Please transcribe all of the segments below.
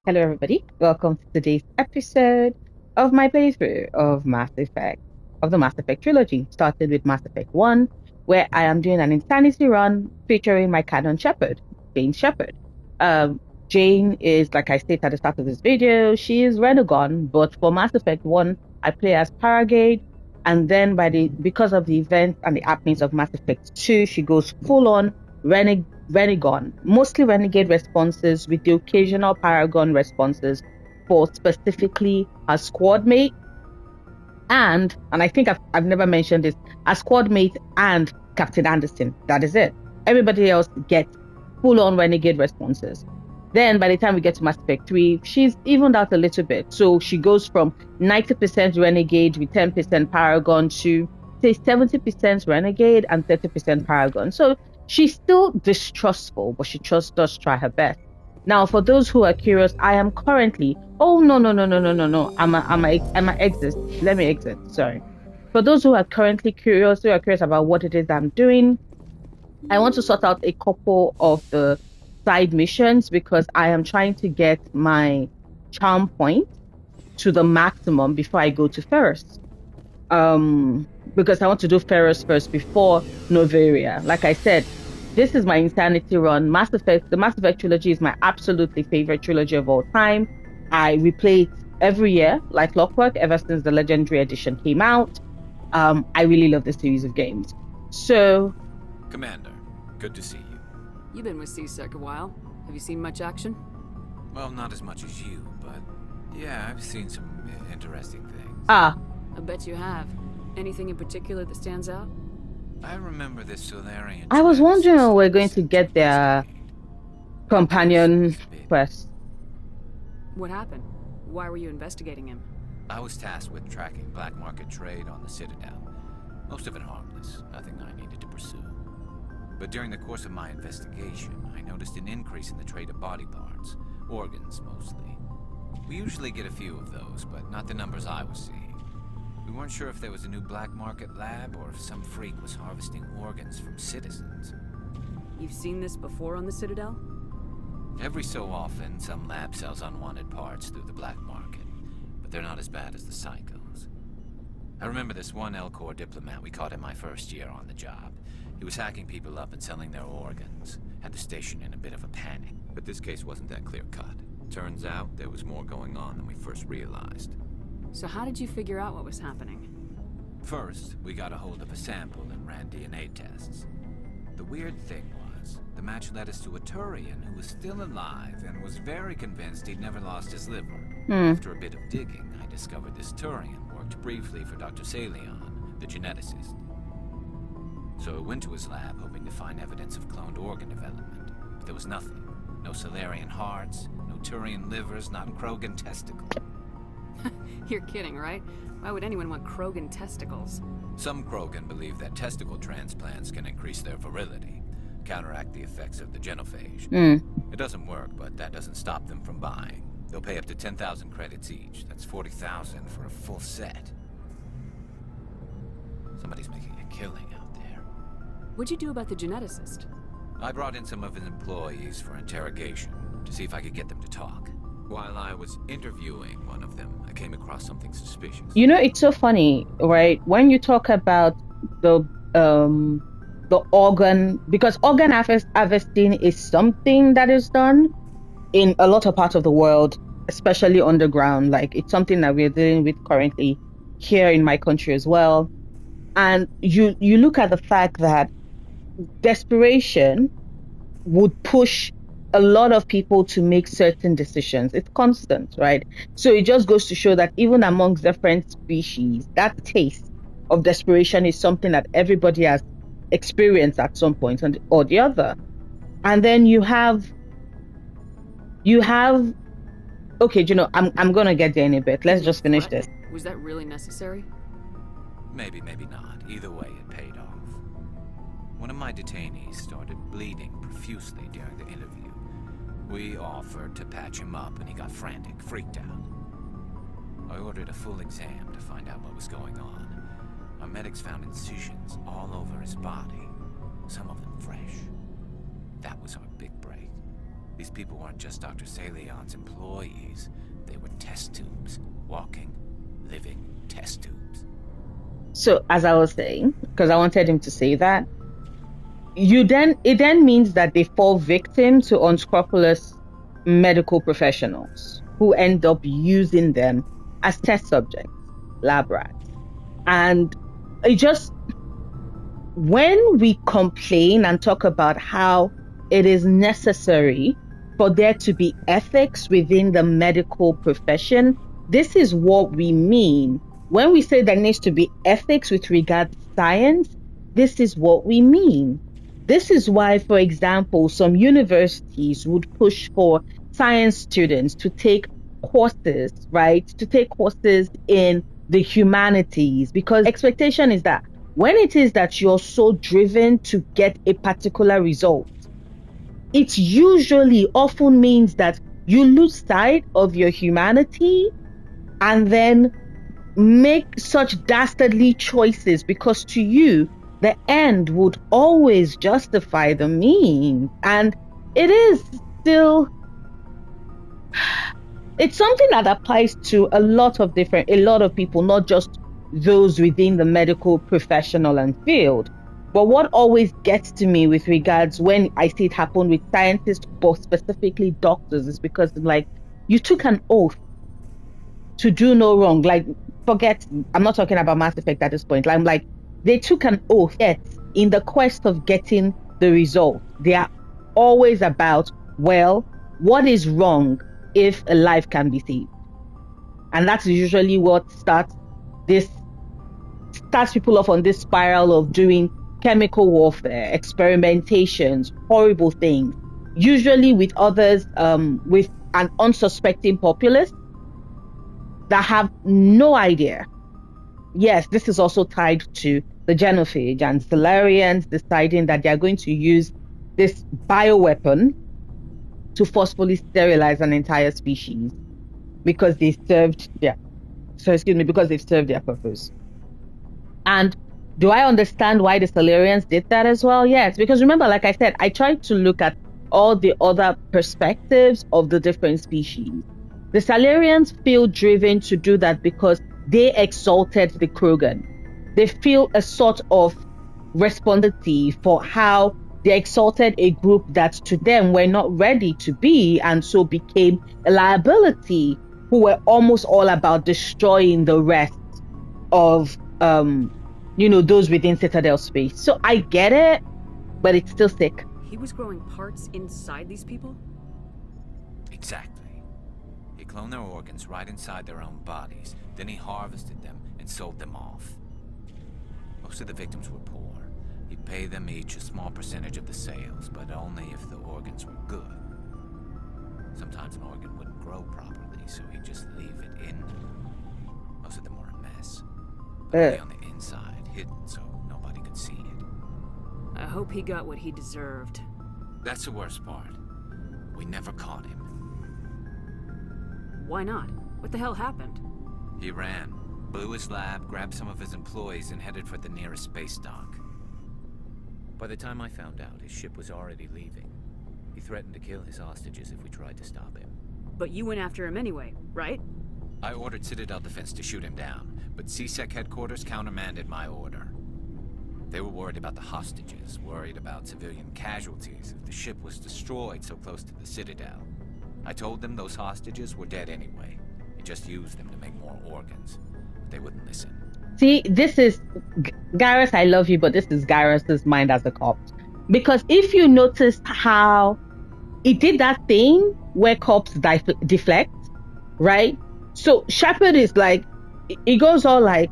Hello, everybody. Welcome to today's episode of my playthrough of the Mass Effect trilogy, started with Mass Effect 1, where I am doing an insanity run featuring my canon Shepard, Jane Shepard. Um, Jane is, like I stated at the start of this video, she is Renegon, but for Mass Effect 1, I play as Paragade, and then because of the events and the happenings of Mass Effect 2, she goes full on Renegon, mostly renegade responses with the occasional Paragon responses for specifically a squad mate and I think I've never mentioned this, a squad mate and Captain Anderson. That is it. Everybody else gets full on renegade responses. Then by the time we get to Mass Effect 3, she's evened out a little bit. So she goes from 90% renegade with 10% Paragon to say 70% renegade and 30% Paragon. So she's still distrustful, but she just does try her best. Now, for those who are curious, I am currently. Oh no! I'm a exit. Let me exit. Sorry. For those who are currently curious, about what it is I'm doing, I want to sort out a couple of the side missions because I am trying to get my charm point to the maximum before I go to Ferris. Because I want to do Ferris first before Novaria. Like I said, this is my insanity run. The Mass Effect trilogy is my absolutely favorite trilogy of all time. I replay it every year, like clockwork, ever since the Legendary Edition came out. I really love this series of games. So, Commander, good to see you. You've been with CSEC a while. Have you seen much action? Well, not as much as you, but yeah, I've seen some interesting things. I bet you have. Anything in particular that stands out? I remember this Solarian. I was wondering when we're going to get their companion quest. What happened? Why were you investigating him? I was tasked with tracking black market trade on the Citadel. Most of it harmless, nothing I needed to pursue. But during the course of my investigation, I noticed an increase in the trade of body parts, organs mostly. We usually get a few of those, but not the numbers I was seeing. We weren't sure if there was a new black market lab or if some freak was harvesting organs from citizens. You've seen this before on the Citadel? Every so often, some lab sells unwanted parts through the black market, but they're not as bad as the psychos. I remember this one L-Corps diplomat we caught in my first year on the job. He was hacking people up and selling their organs. Had the station in a bit of a panic. But this case wasn't that clear-cut. Turns out there was more going on than we first realized. So how did you figure out what was happening? First, we got a hold of a sample and ran DNA tests. The weird thing was, the match led us to a Turian who was still alive and was very convinced he'd never lost his liver. After a bit of digging, I discovered this Turian worked briefly for Dr. Salion, the geneticist. So I went to his lab hoping to find evidence of cloned organ development, but there was nothing. No Solarian hearts, no Turian livers, not Krogan testicles. You're kidding, right? Why would anyone want Krogan testicles? Some Krogan believe that testicle transplants can increase their virility, counteract the effects of the genophage. It doesn't work, but that doesn't stop them from buying. They'll pay up to 10,000 credits each. That's 40,000 for a full set. Somebody's making a killing out there. What'd you do about the geneticist? I brought in some of his employees for interrogation to see if I could get them to talk. While I was interviewing one of them, I came across something suspicious. You know, it's so funny, right? When you talk about the organ, because organ harvesting is something that is done in a lot of parts of the world, especially underground. Like, it's something that we're dealing with currently here in my country as well. And you look at the fact that desperation would push a lot of people to make certain decisions. It's constant, right? So it just goes to show that even amongst different species, that taste of desperation is something that everybody has experienced at some point or the other. And then you have okay, I'm gonna get there in a bit. Let's just finish this. Was that really necessary? Maybe, maybe not. Either way, it paid off. One of my detainees started bleeding profusely during the interview. We offered to patch him up and he got frantic, freaked out. I ordered a full exam to find out what was going on. Our medics found incisions all over his body, some of them fresh. That was our big break. These people weren't just Dr. Salion's employees. They were test tubes. Walking, living test tubes. So, as I was saying, because I wanted him to say that, it then means that they fall victim to unscrupulous medical professionals who end up using them as test subjects, lab rats. And it just, when we complain and talk about how it is necessary for there to be ethics within the medical profession, this is what we mean. When we say there needs to be ethics with regard to science, this is what we mean. This is why, for example, some universities would push for science students to take courses, right? To take courses in the humanities, because expectation is that when it is that you're so driven to get a particular result, it usually often means that you lose sight of your humanity and then make such dastardly choices, because to you, the end would always justify the means. And it is still, it's something that applies to a lot of people, not just those within the medical professional and field. But what always gets to me with regards when I see it happen with scientists, but specifically doctors, is because like, you took an oath to do no wrong. Like, forget, I'm not talking about Mass Effect at this point. I'm like, they took an oath, yet in the quest of getting the result, they are always about, well, what is wrong if a life can be saved? And that's usually what starts people off on this spiral of doing chemical warfare, experimentations, horrible things, usually with others, with an unsuspecting populace that have no idea. Yes, this is also tied to the genophage and Solarians deciding that they are going to use this bioweapon to forcefully sterilize an entire species because they've served their purpose. And do I understand why the Solarians did that as well? Yes, because remember, like I said, I tried to look at all the other perspectives of the different species. The Solarians feel driven to do that because they exalted the Krogan. They feel a sort of responsibility for how they exalted a group that to them were not ready to be, and so became a liability, who were almost all about destroying the rest of those within Citadel space. So I get it, but it's still sick. He was growing parts inside these people? Exactly. He cloned their organs right inside their own bodies. Then he harvested them and sold them off. Most of the victims were poor. He'd pay them each a small percentage of the sales, but only if the organs were good. Sometimes an organ wouldn't grow properly, so he'd just leave it in them. Most of them were a mess. But only on the inside, hidden so nobody could see it. I hope he got what he deserved. That's the worst part. We never caught him. Why not? What the hell happened? He ran, blew his lab, grabbed some of his employees, and headed for the nearest space dock. By the time I found out, his ship was already leaving. He threatened to kill his hostages if we tried to stop him. But you went after him anyway, right? I ordered Citadel Defense to shoot him down, but CSEC headquarters countermanded my order. They were worried about the hostages, worried about civilian casualties if the ship was destroyed so close to the Citadel. I told them those hostages were dead anyway. They just used them to make more organs. But they wouldn't listen. See, this is Garrus, I love you, but this is Garrus's mind as a cop. Because if you notice how he did that thing where cops deflect, right? So Shepard is like, he goes all like,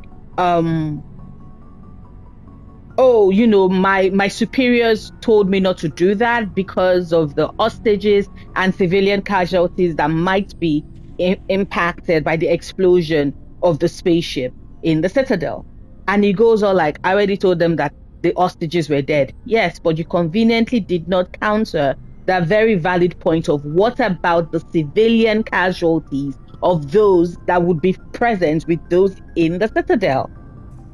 my superiors told me not to do that because of the hostages and civilian casualties that might be impacted by the explosion of the spaceship in the Citadel. And he goes all like, I already told them that the hostages were dead. Yes, but you conveniently did not counter that very valid point of what about the civilian casualties of those that would be present with those in the Citadel,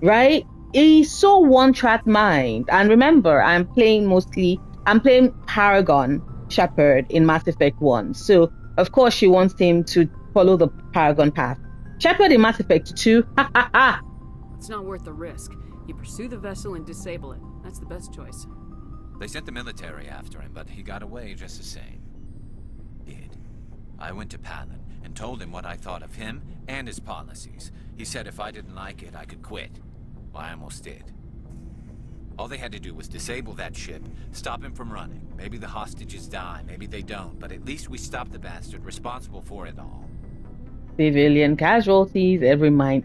right? He's so one-track mind. And remember, I'm playing Paragon. Shepard in Mass Effect 1. So, of course, she wants him to follow the Paragon path. Shepard in Mass Effect 2, ha ha ha! It's not worth the risk. You pursue the vessel and disable it. That's the best choice. They sent the military after him, but he got away just the same. Did. I went to Palin and told him what I thought of him and his policies. He said if I didn't like it, I could quit. Well, I almost did. All they had to do was disable that ship, stop him from running. Maybe the hostages die, maybe they don't, but at least we stopped the bastard responsible for it all. Civilian casualties, every life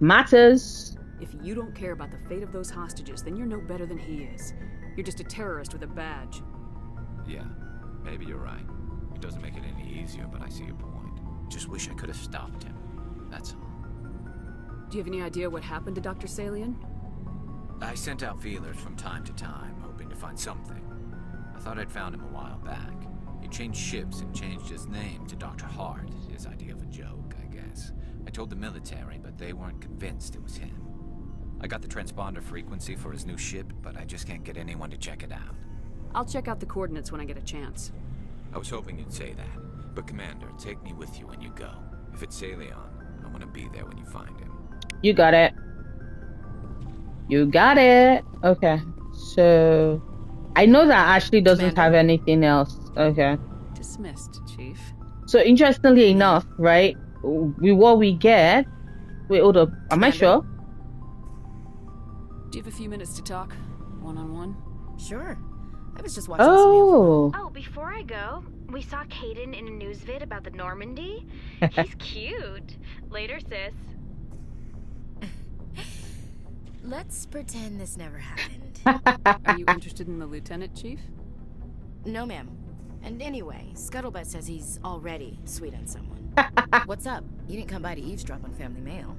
matters. If you don't care about the fate of those hostages, then you're no better than he is. You're just a terrorist with a badge. Yeah, maybe you're right. It doesn't make it any easier, but I see your point. Just wish I could have stopped him. That's all. Do you have any idea what happened to Dr. Salian? I sent out feelers from time to time, hoping to find something. I thought I'd found him a while back. He changed ships and changed his name to Dr. Hart, his idea of a joke, I guess. I told the military, but they weren't convinced it was him. I got the transponder frequency for his new ship, but I just can't get anyone to check it out. I'll check out the coordinates when I get a chance. I was hoping you'd say that. But Commander, take me with you when you go. If it's Salion, I want to be there when you find him. You got it. You got it. Okay. So, I know that Ashley doesn't Commander. have anything else. Okay. Dismissed, Chief. So, interestingly enough, right, with what we get... Wait, hold up. Am I Commander. sure? Do you have a few minutes to talk? One-on-one? Sure. I was just watching some info. Oh. Oh, before I go, we saw Caden in a news vid about the Normandy. He's cute. Later, sis. Let's pretend this never happened. Are you interested in the lieutenant, Chief? No, ma'am. And anyway, Scuttlebutt says he's already sweet on someone. What's up? You didn't come by to eavesdrop on family mail.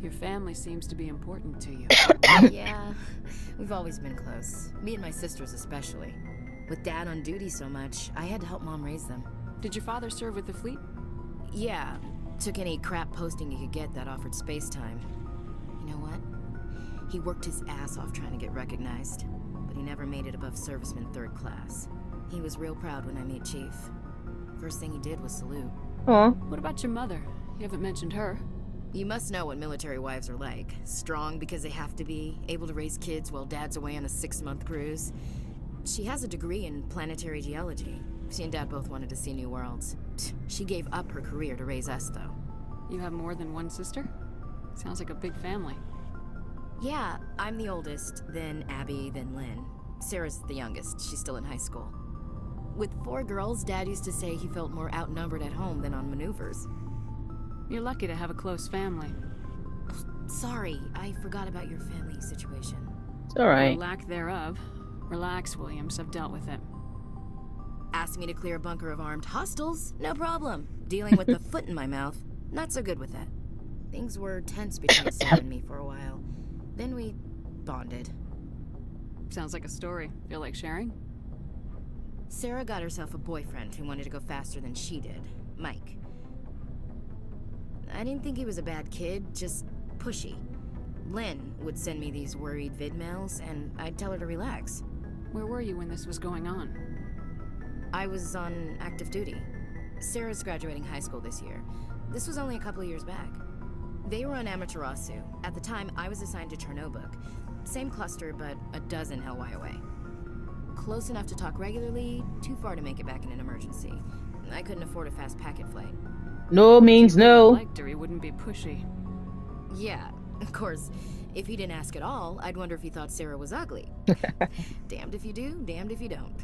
Your family seems to be important to you. Yeah, we've always been close. Me and my sisters especially. With Dad on duty so much, I had to help Mom raise them. Did your father serve with the fleet? Yeah, took any crap posting he could get that offered space time. You know what? He worked his ass off trying to get recognized, but he never made it above serviceman 3rd class. He was real proud when I met Chief. First thing he did was salute. Oh. What about your mother? You haven't mentioned her. You must know what military wives are like. Strong because they have to be, able to raise kids while Dad's away on a 6-month cruise. She has a degree in planetary geology. She and Dad both wanted to see new worlds. She gave up her career to raise us, though. You have more than one sister? Sounds like a big family. Yeah, I'm the oldest, then Abby, then Lynn. Sarah's the youngest. She's still in high school. With 4 girls, Dad used to say he felt more outnumbered at home than on maneuvers. You're lucky to have a close family. Sorry, I forgot about your family situation. It's alright. Or lack thereof. Relax, Williams. I've dealt with it. Asked me to clear a bunker of armed hostiles? No problem. Dealing with the foot in my mouth? Not so good with that. Things were tense between Sarah and me for a while. Then we bonded. Sounds like a story. Feel like sharing? Sarah got herself a boyfriend who wanted to go faster than she did. Mike. I didn't think he was a bad kid, just pushy. Lynn would send me these worried vid mails, and I'd tell her to relax. Where were you when this was going on? I was on active duty. Sarah's graduating high school this year. This was only a couple of years back. They were on Amaterasu. At the time, I was assigned to Chernobog. Same cluster, but a dozen LY away. Close enough to talk regularly, too far to make it back in an emergency. I couldn't afford a fast packet flight. No means If you no. liked her, he wouldn't be pushy. Yeah, of course. If he didn't ask at all, I'd wonder if he thought Sarah was ugly. Damned if you do, damned if you don't.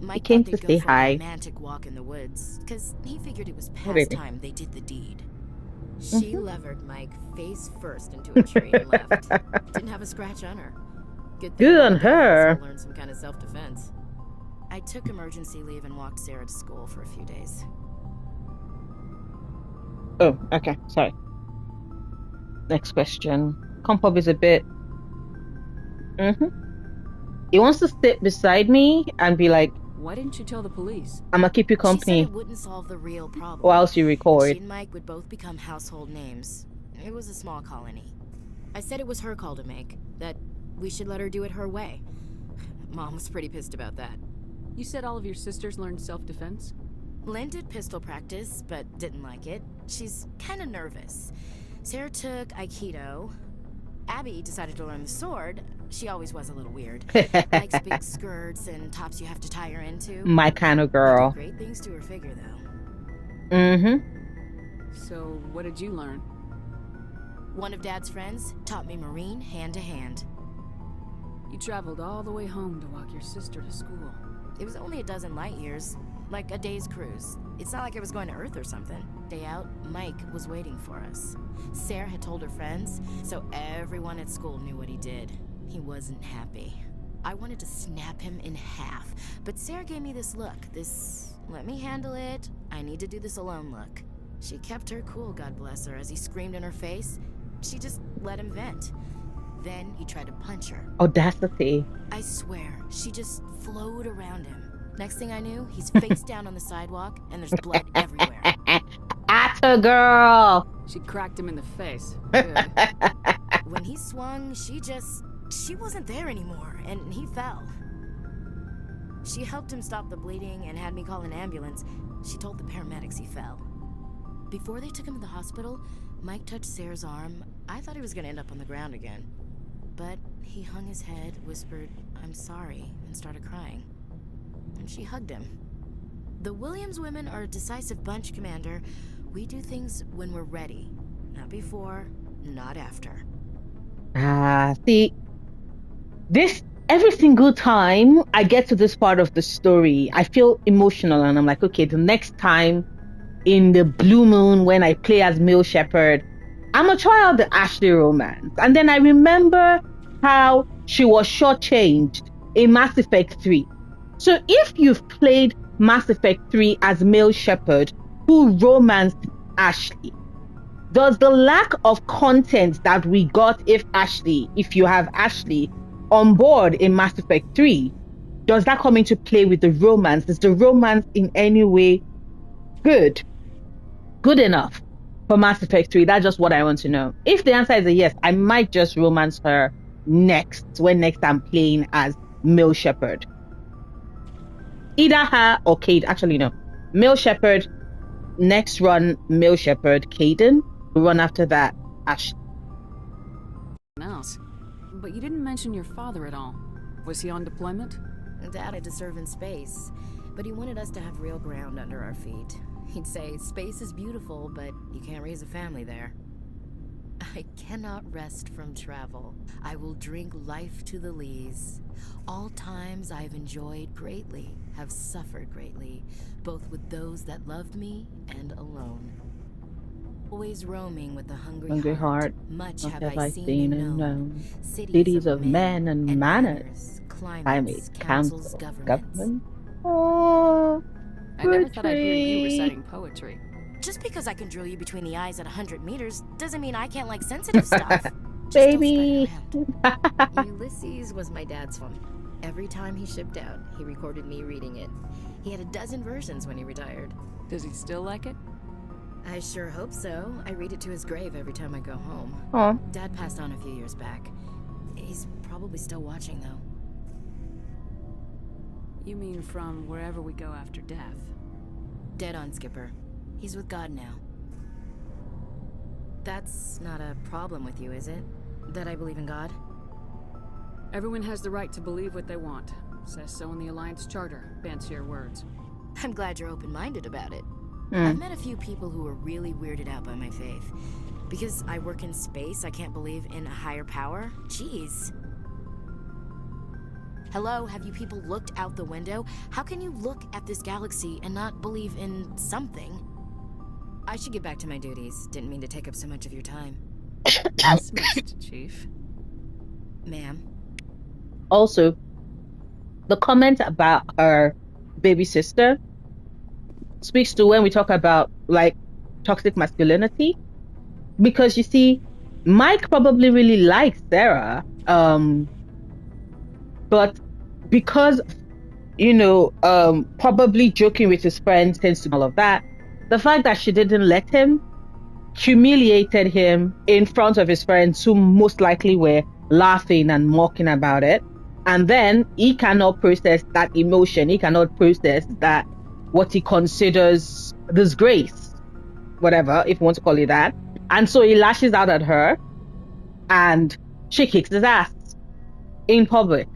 Mike came thought to they'd say go for hi. a romantic walk in the woods, because he figured it was past baby. time they did the deed. She levered Mike face first into a tree and left. Didn't have a scratch on her. Good thing Good on Mike had her. also learned some kind of self-defense. I took emergency leave and walked Sarah to school for a few days. Oh, okay. Sorry. Next question. Compub is a bit... He wants to sit beside me and be like, Why didn't you tell the police? I'm gonna keep you She said company it wouldn't solve the real problem. whilst you She record. and Mike would both become household names. It was a small colony. I said it was her call to make, that we should let her do it her way. Mom was pretty pissed about that. You said all of your sisters learned self-defense? Lynn did pistol practice, but didn't like it. She's kind of nervous. Sarah took Aikido. Abby decided to learn the sword. She always was a little weird. Likes big skirts and tops you have to tie her into. My kind of They girl. did great things to her figure, though. Mm-hmm. So, what did you learn? One of Dad's friends taught me Marine hand to hand. You traveled all the way home to walk your sister to school. It was only a dozen light years, like a day's cruise. It's not like I was going to Earth or something. Day out, Mike was waiting for us. Sarah had told her friends, so everyone at school knew what he did. He wasn't happy. I wanted to snap him in half, but Sarah gave me this look, this let me handle it, I need to do this alone look. She kept her cool, God bless her, as he screamed in her face. She just let him vent. Then he tried to punch her. Audacity. I swear, she just flowed around him. Next thing I knew, he's face down on the sidewalk, and there's blood everywhere. Atta girl. She cracked him in the face. Good. When he swung, she wasn't there anymore, and he fell. She helped him stop the bleeding and had me call an ambulance. She told the paramedics he fell. Before they took him to the hospital, Mike touched Sarah's arm. I thought he was gonna end up on the ground again. But he hung his head, whispered, "I'm sorry," and started crying. And she hugged him. The Williams women are a decisive bunch, Commander. We do things when we're ready. Not before, not after. See, this every single time I get to this part of the story, I feel emotional and I'm like, okay, the next time in the blue moon when I play as male shepherd, I'm gonna try out the Ashley romance. And then I remember how she was shortchanged in Mass Effect 3. So if you've played Mass Effect 3 as male shepherd who romanced Ashley, does the lack of content that we got if you have Ashley on board in Mass Effect 3, does that come into play with the romance? Is the romance in any way good enough for Mass Effect 3? That's just what I want to know. If the answer is a yes, I might just romance her next I'm playing as male shepherd. Either her or Cade. Actually, no. Male shepherd, next run, male shepherd, Caden. Run after that, Ash. Else. But you didn't mention your father at all. Was he on deployment? Dad had to serve in space, but he wanted us to have real ground under our feet. He'd say, space is beautiful, but you can't raise a family there. I cannot rest from travel. I will drink life to the lees. All times I've enjoyed greatly, have suffered greatly, both with those that loved me and alone. Always roaming with a hungry heart. Much have I seen and known. Cities of men and manners. Climates, councils, governments. Oh, I never thought I'd hear you reciting poetry. Just because I can drill you between the eyes at 100 meters doesn't mean I can't like sensitive stuff. Baby. Ulysses was my dad's one. Every time he shipped out, he recorded me reading it. He had a dozen versions when he retired. Does he still like it? I sure hope so. I read it to his grave every time I go home. Oh. Dad passed on a few years back. He's probably still watching, though. You mean from wherever we go after death? Dead on, Skipper. He's with God now. That's not a problem with you, is it? That I believe in God? Everyone has the right to believe what they want. Says so in the Alliance Charter. Fancier words. I'm glad you're open-minded about it. Mm. I've met a few people who are really weirded out by my faith. Because I work in space, I can't believe in a higher power? Jeez. Hello, have you people looked out the window? How can you look at this galaxy and not believe in something? I should get back to my duties. Didn't mean to take up so much of your time. Dismissed, Chief. Ma'am. Also, the comment about her baby sister speaks to when we talk about like toxic masculinity, because you see, Mike probably really likes Sarah, but because probably joking with his friends tends to all of that. The fact that she didn't let him humiliated him in front of his friends, who most likely were laughing and mocking about it. And then he cannot process that emotion. He cannot process that what he considers disgrace, whatever, if you want to call it that. And so he lashes out at her and she kicks his ass in public,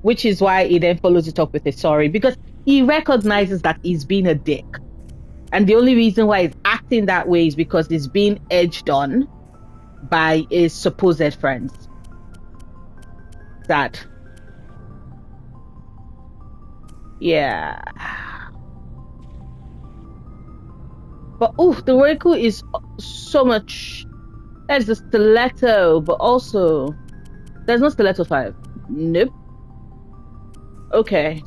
which is why he then follows it up with a sorry, because he recognizes that he's been a dick. And the only reason why he's acting that way is because he's being edged on by his supposed friends. Sad. Yeah. But the Reku is so much. There's the stiletto, but also there's no stiletto 5. Nope. Okay.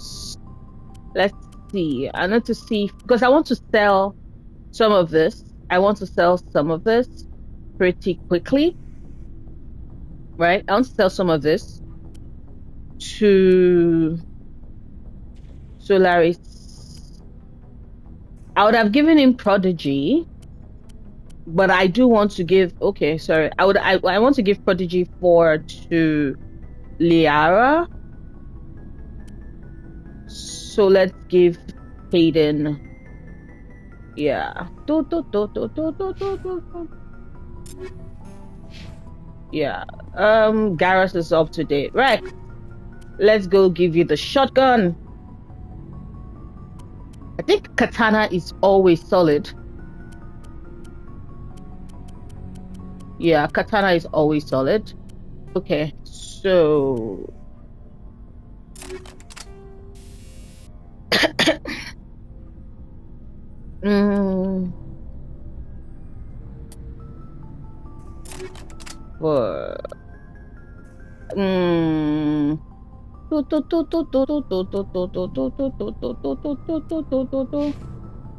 Let's see. I need to see because I want to sell some of this. I want to sell some of this pretty quickly. Right? I want to sell some of this to Solaris. I would have given him Prodigy, but I do want to give. Okay, sorry. I want to give Prodigy 4 to Liara. So let's give Hayden. Yeah. Yeah. Garrus is up to date. Right. Let's go give you the shotgun. I think katana is always solid. Yeah, katana is always solid. Okay, so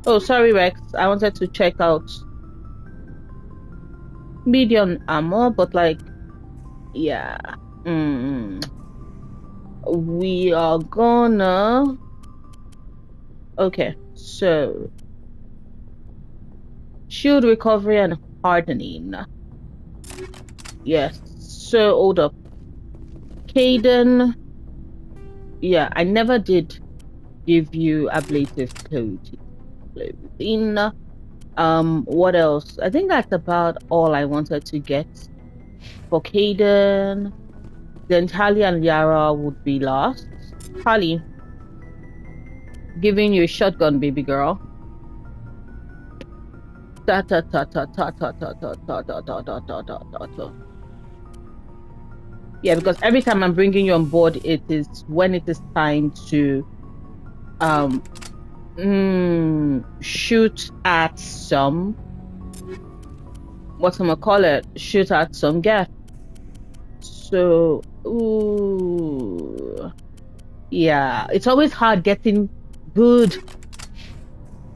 Oh, sorry, Rex. I wanted to check out medium armor, but like, yeah. We are gonna. Okay, so shield recovery and hardening. Yes. So hold up, Caden. Yeah, I never did give you ablative clothing. What else? I think that's about all I wanted to get for Caden. Then Tali and Yara would be last. Tali, giving you a shotgun, baby girl. Ta ta ta ta ta ta ta ta ta ta ta ta ta ta ta. Yeah, because every time I'm bringing you on board, it is when it is time to shoot at some shoot at some gap. So yeah, it's always hard getting good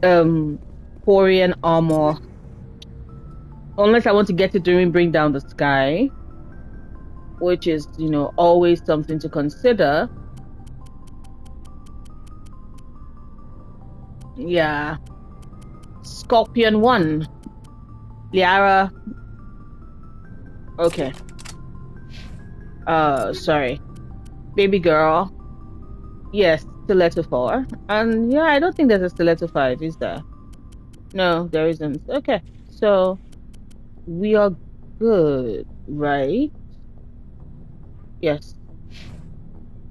Quarian armor unless I want to get it during Bring Down the Sky, which is, you know, always something to consider. Yeah. Scorpion 1. Liara. Okay. Sorry. Baby girl. Yes, stiletto 4. And yeah, I don't think there's a stiletto 5, is there? No, there isn't. Okay. So we are good, right? Yes.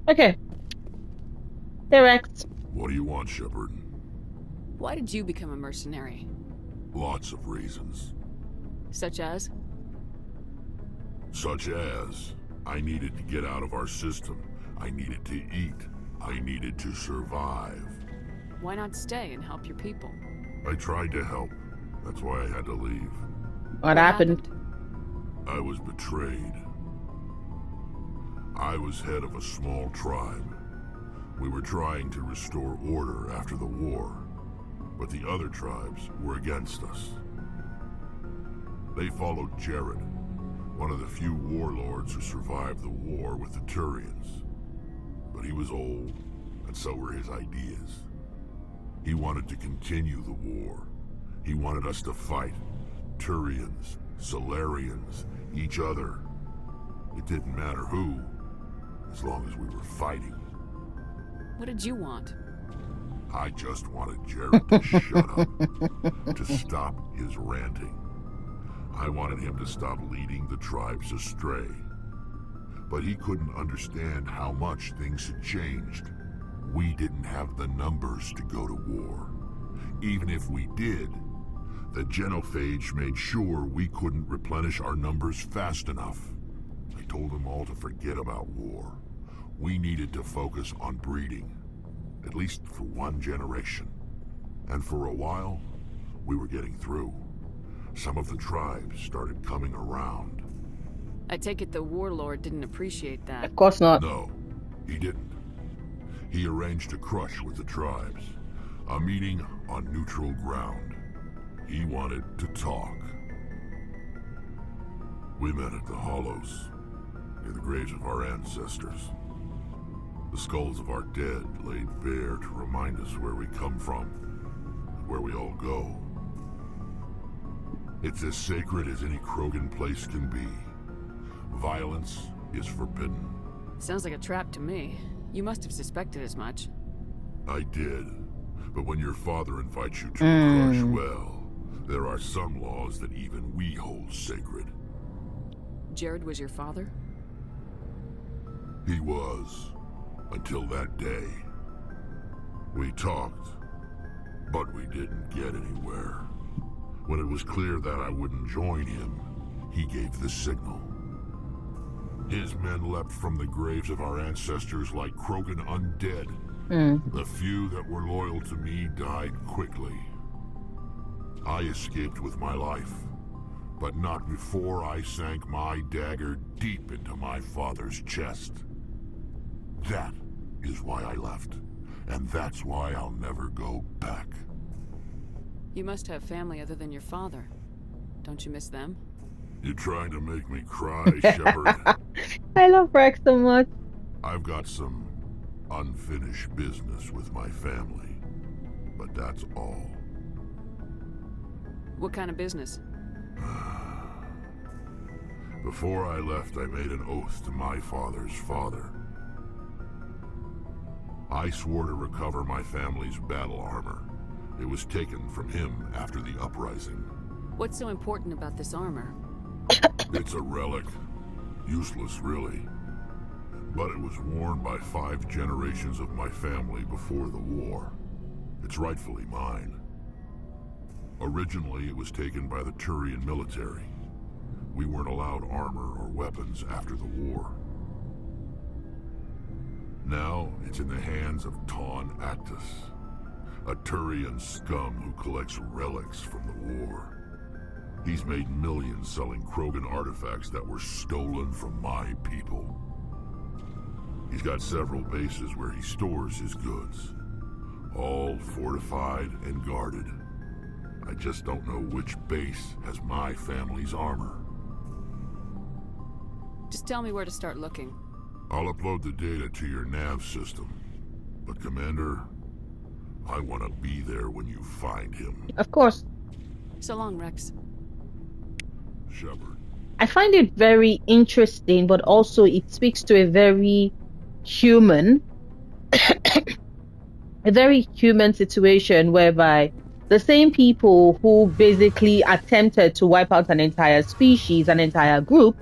Okay. Hey, Rex. What do you want, Shepard? Why did you become a mercenary? Lots of reasons. Such as? Such as, I needed to get out of our system. I needed to eat. I needed to survive. Why not stay and help your people? I tried to help. That's why I had to leave. What happened? I was betrayed. I was head of a small tribe. We were trying to restore order after the war, but the other tribes were against us. They followed Jared, one of the few warlords who survived the war with the Turians. But he was old, and so were his ideas. He wanted to continue the war. He wanted us to fight. Turians, Solarians, each other. It didn't matter who, as long as we were fighting. What did you want? I just wanted Jared to shut up, to stop his ranting. I wanted him to stop leading the tribes astray. But he couldn't understand how much things had changed. We didn't have the numbers to go to war. Even if we did, the genophage made sure we couldn't replenish our numbers fast enough. I told them all to forget about war. We needed to focus on breeding, at least for one generation. And for a while, we were getting through. Some of the tribes started coming around. I take it the warlord didn't appreciate that. Of course not. No, he didn't. He arranged a crush with the tribes, a meeting on neutral ground. He wanted to talk. We met at the Hollows, near the graves of our ancestors. The skulls of our dead laid bare to remind us where we come from, and where we all go. It's as sacred as any Krogan place can be. Violence is forbidden. Sounds like a trap to me. You must have suspected as much. I did. But when your father invites you to a crush, well, there are some laws that even we hold sacred. Jared was your father? He was. Until that day. We talked, but we didn't get anywhere. When it was clear that I wouldn't join him, he gave the signal. His men leapt from the graves of our ancestors like Krogan undead. The few that were loyal to me died quickly. I escaped with my life, but not before I sank my dagger deep into my father's chest. That is why I left, and that's why I'll never go back. You must have family other than your father. Don't you miss them? You're trying to make me cry, Shepard. I love Wrex so much. I've got some unfinished business with my family, but that's all. What kind of business? Before I left, I made an oath to my father's father. I swore to recover my family's battle armor. It was taken from him after the uprising. What's so important about this armor? It's a relic. Useless, really. But it was worn by 5 generations of my family before the war. It's rightfully mine. Originally, it was taken by the Turian military. We weren't allowed armor or weapons after the war. Now, it's in the hands of Taun Actus, a Turian scum who collects relics from the war. He's made millions selling Krogan artifacts that were stolen from my people. He's got several bases where he stores his goods, all fortified and guarded. I just don't know which base has my family's armor. Just tell me where to start looking. I'll upload the data to your nav system. But Commander, I want to be there when you find him. Of course. So long, Wrex. Shepard. I find it very interesting, but also it speaks to a very human, a very human situation whereby the same people who basically attempted to wipe out an entire species, an entire group,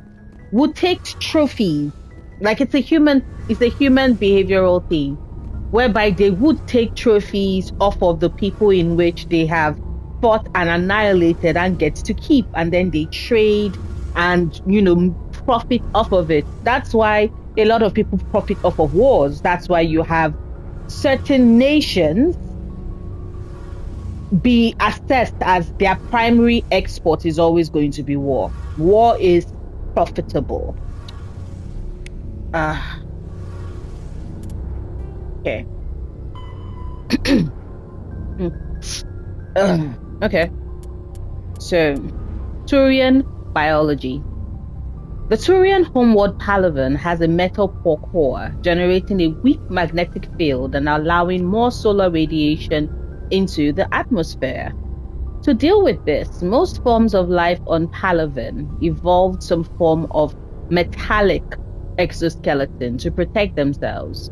would take trophies. Like it's a human behavioral thing, whereby they would take trophies off of the people in which they have fought and annihilated and get to keep, and then they trade and profit off of it. That's why a lot of people profit off of wars. That's why you have certain nations be assessed as their primary export is always going to be war. War is profitable. Okay. Okay. So, Turian biology. The Turian homeward Palaven has a metal core generating a weak magnetic field and allowing more solar radiation into the atmosphere. To deal with this, most forms of life on Palaven evolved some form of metallic exoskeleton to protect themselves.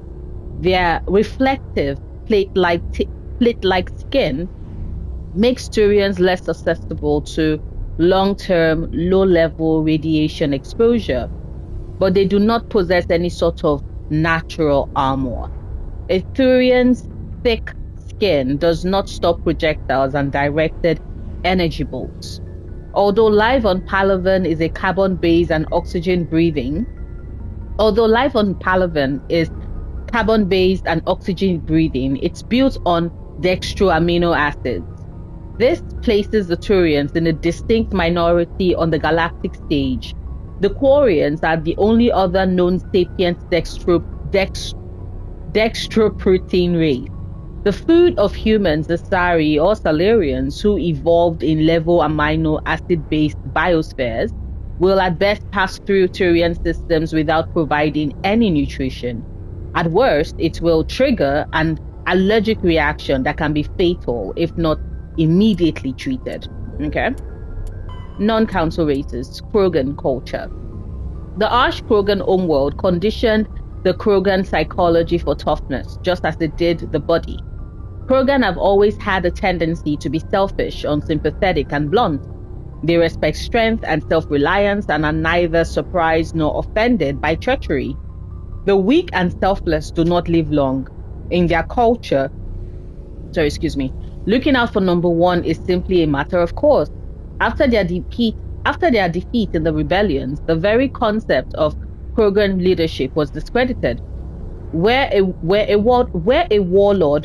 Their reflective plate-like skin makes Turians less susceptible to long-term, low-level radiation exposure, but they do not possess any sort of natural armor. A Turian's thick skin does not stop projectiles and directed energy bolts. Although life on Palaven is carbon-based and oxygen-breathing, it's built on dextroamino acids. This places the Turians in a distinct minority on the galactic stage. The Quarians are the only other known sapient dextroprotein race. The food of humans, the Sari or Salarians, who evolved in level amino acid-based biospheres, will at best pass through Turian systems without providing any nutrition. At worst, it will trigger an allergic reaction that can be fatal if not immediately treated. Okay? Non-council races, Krogan culture. The Arch Krogan homeworld conditioned the Krogan psychology for toughness, just as it did the body. Krogan have always had a tendency to be selfish, unsympathetic, and blunt. They respect strength and self-reliance and are neither surprised nor offended by treachery. The weak and selfless do not live long. In their culture, looking out for number one is simply a matter of course. After their defeat in the rebellions, the very concept of Krogan leadership was discredited. Where a warlord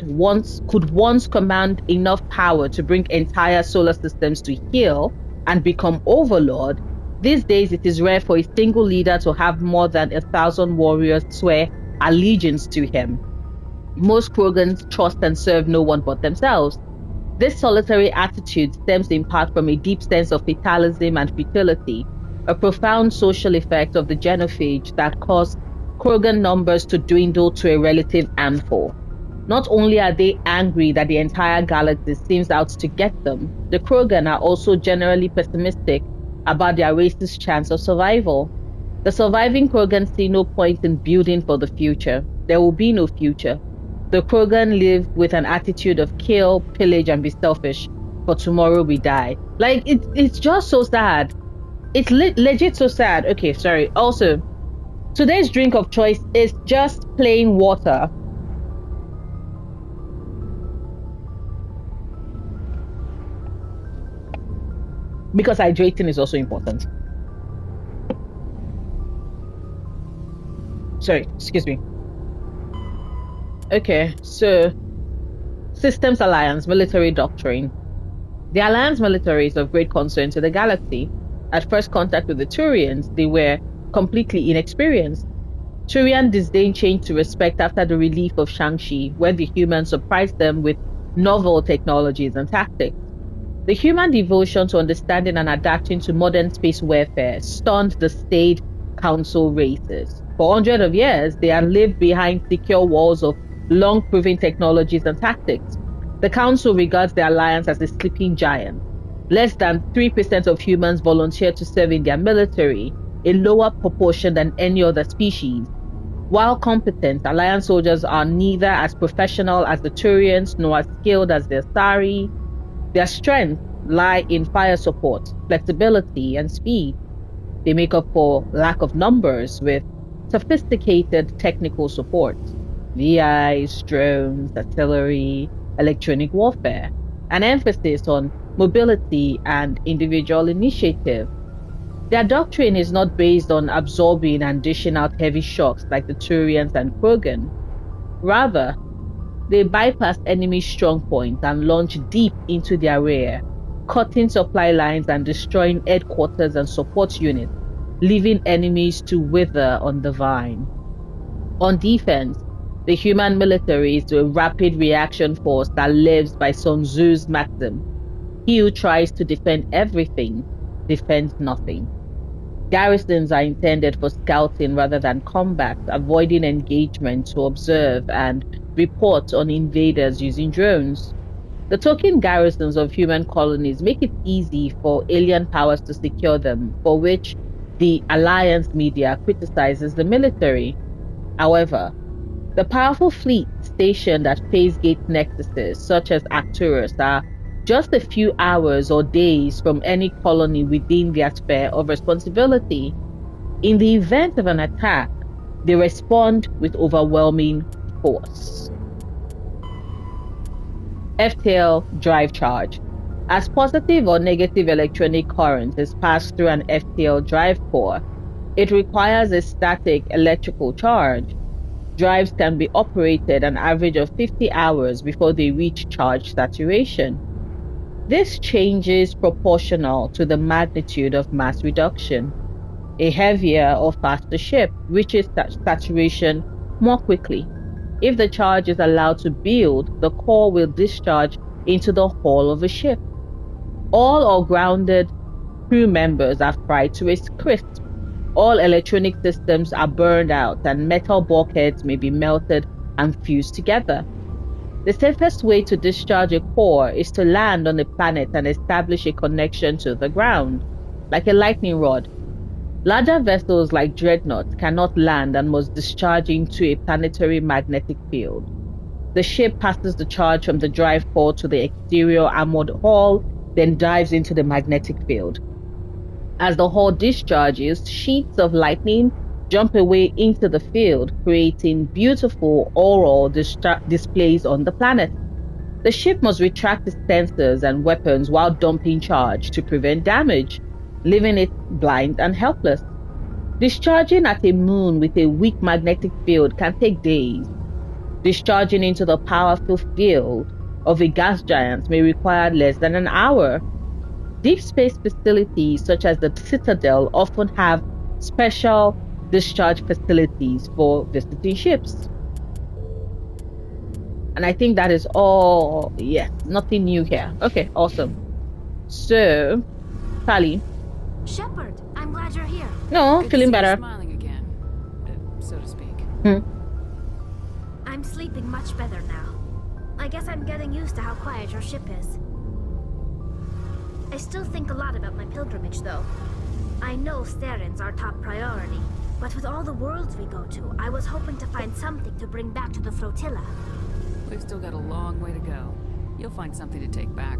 could once command enough power to bring entire solar systems to heel and become overlord, these days it is rare for a single leader to have more than 1,000 warriors swear allegiance to him. Most Krogans trust and serve no one but themselves. This solitary attitude stems in part from a deep sense of fatalism and futility, a profound social effect of the genophage that caused Krogan numbers to dwindle to a relative handful. Not only are they angry that the entire galaxy seems out to get them, the Krogan are also generally pessimistic about their race's chance of survival. The surviving Krogan see no point in building for the future. There will be no future. The Krogan live with an attitude of kill, pillage, and be selfish, for tomorrow we die. Like, it's just so sad. It's legit so sad. Okay, sorry. Also, today's drink of choice is just plain water. Because hydrating is also important. Sorry, excuse me. Okay, so Systems Alliance military doctrine. The Alliance military is of great concern to the galaxy. At first contact with the Turians, they were completely inexperienced. Turian disdain changed to respect after the relief of Shang-Chi, where the humans surprised them with novel technologies and tactics. The human devotion to understanding and adapting to modern space warfare stunned the staid council races. For hundreds of years, they had lived behind secure walls of long-proven technologies and tactics. The council regards the alliance as a sleeping giant. Less than 3% of humans volunteer to serve in their military, a lower proportion than any other species. While competent, alliance soldiers are neither as professional as the Turians nor as skilled as the Sari. Their strengths lie in fire support, flexibility, and speed. They make up for lack of numbers with sophisticated technical support, VIs, drones, artillery, electronic warfare, an emphasis on mobility and individual initiative. Their doctrine is not based on absorbing and dishing out heavy shocks like the Turians and Krogan. Rather, they bypass enemy strong points and launch deep into their rear, cutting supply lines and destroying headquarters and support units, leaving enemies to wither on the vine. On defense, the human military is a rapid reaction force that lives by Sun Tzu's maxim: he who tries to defend everything defends nothing. Garrisons are intended for scouting rather than combat, avoiding engagement to observe and report on invaders using drones. The token garrisons of human colonies make it easy for alien powers to secure them, for which the Alliance media criticizes the military. However, the powerful fleet stationed at phase gate nexuses, such as Arcturus, are just a few hours or days from any colony within their sphere of responsibility. In the event of an attack, they respond with overwhelming force. FTL drive charge. As positive or negative electronic current is passed through an FTL drive core, it requires a static electrical charge. Drives can be operated an average of 50 hours before they reach charge saturation. This change is proportional to the magnitude of mass reduction. A heavier or faster ship reaches saturation more quickly. If the charge is allowed to build, the core will discharge into the hull of a ship. All or grounded crew members are fried to a crisp. All electronic systems are burned out and metal bulkheads may be melted and fused together. The safest way to discharge a core is to land on a planet and establish a connection to the ground, like a lightning rod. Larger vessels like dreadnoughts cannot land and must discharge into a planetary magnetic field. The ship passes the charge from the drive core to the exterior armored hull, then dives into the magnetic field. As the hull discharges, sheets of lightning jump away into the field, creating beautiful auroral displays on the planet. The ship must retract its sensors and weapons while dumping charge to prevent damage, leaving it blind and helpless. Discharging at a moon with a weak magnetic field can take days. Discharging into the powerful field of a gas giant may require less than an hour. Deep space facilities such as the Citadel often have special discharge facilities for visiting ships. And I think that is all. Yes, nothing new here. Okay, awesome. So, Sally. Shepard, I'm glad you're here. No, Good feeling to see you better. smiling again, so to speak. I'm sleeping much better now. I guess I'm getting used to how quiet your ship is. I still think a lot about my pilgrimage, though. I know Theron's our top priority, but with all the worlds we go to, I was hoping to find something to bring back to the flotilla. We've still got a long way to go. You'll find something to take back.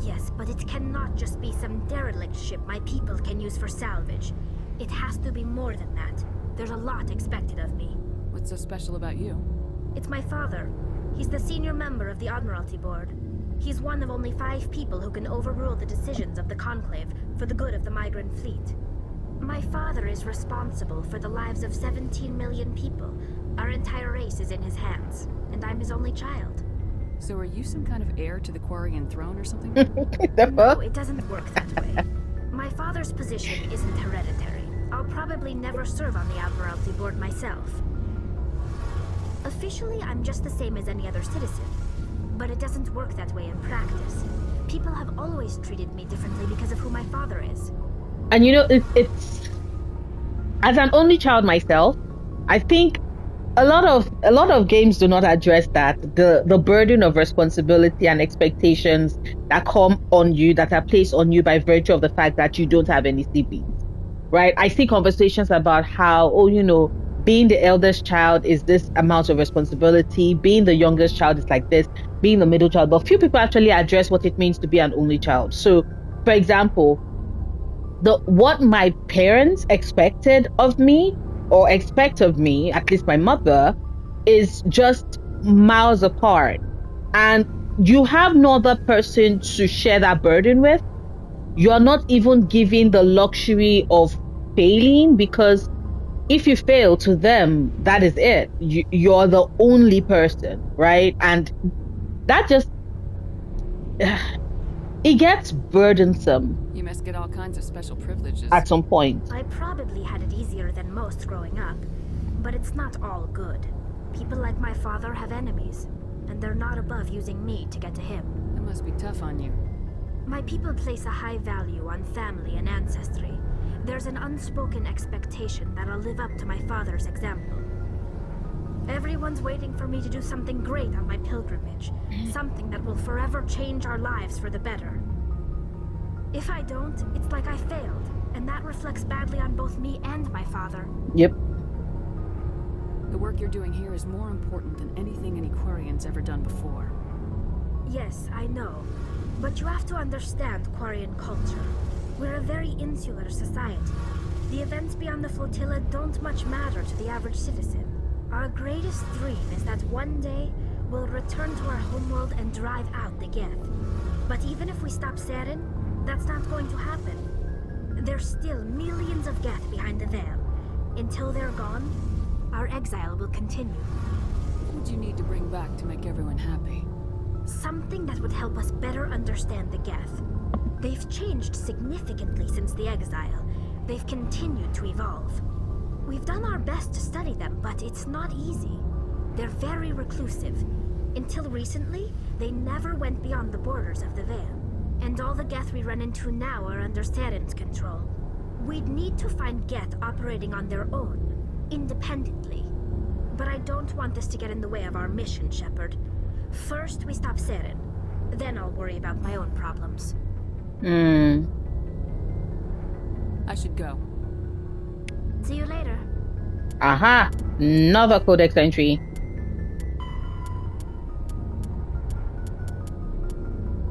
Yes, but it cannot just be some derelict ship my people can use for salvage. It has to be more than that. There's a lot expected of me. What's so special about you? It's my father. He's the senior member of the Admiralty Board. He's one of only 5 people who can overrule the decisions of the Conclave for the good of the migrant fleet. My father is responsible for the lives of 17 million people. Our entire race is in his hands, and I'm his only child. So are you some kind of heir to the Quarian throne or something? No, it doesn't work that way. My father's position isn't hereditary. I'll probably never serve on the Admiralty Board myself. Officially, I'm just the same as any other citizen. But it doesn't work that way in practice. People have always treated me differently because of who my father is. And you know, it's as an only child myself, I think a lot of games do not address that, the burden of responsibility and expectations that come on you, that are placed on you by virtue of the fact that you don't have any siblings, right? I see conversations about how, being the eldest child is this amount of responsibility, being the youngest child is like this, being the middle child, but few people actually address what it means to be an only child. So, for example, what my parents expected of me, or expect of me, at least my mother, is just miles apart. And you have no other person to share that burden with. You're not even given the luxury of failing, because if you fail to them, that is it. You're the only person, right? And that just, it gets burdensome. You must get all kinds of special privileges. At some point. I probably had it easier than most growing up, but it's not all good. People like my father have enemies, and they're not above using me to get to him. It must be tough on you. My people place a high value on family and ancestry. There's an unspoken expectation that I'll live up to my father's example. Everyone's waiting for me to do something great on my pilgrimage, something that will forever change our lives for the better. If I don't, it's like I failed, and that reflects badly on both me and my father. Yep. The work you're doing here is more important than anything any Quarian's ever done before. Yes, I know. But you have to understand Quarian culture. We're a very insular society. The events beyond the flotilla don't much matter to the average citizen. Our greatest dream is that one day we'll return to our homeworld and drive out the Geth. But even if we stop Saren, that's not going to happen. There's still millions of Geth behind the veil. Until they're gone, our exile will continue. What would you need to bring back to make everyone happy? Something that would help us better understand the Geth. They've changed significantly since the exile. They've continued to evolve. We've done our best to study them, but it's not easy. They're very reclusive. Until recently, they never went beyond the borders of the Veil. And all the Geth we run into now are under Saren's control. We'd need to find Geth operating on their own, independently. But I don't want this to get in the way of our mission, Shepard. First, we stop Saren. Then I'll worry about my own problems. I should go. See you later. Aha! Another codex entry.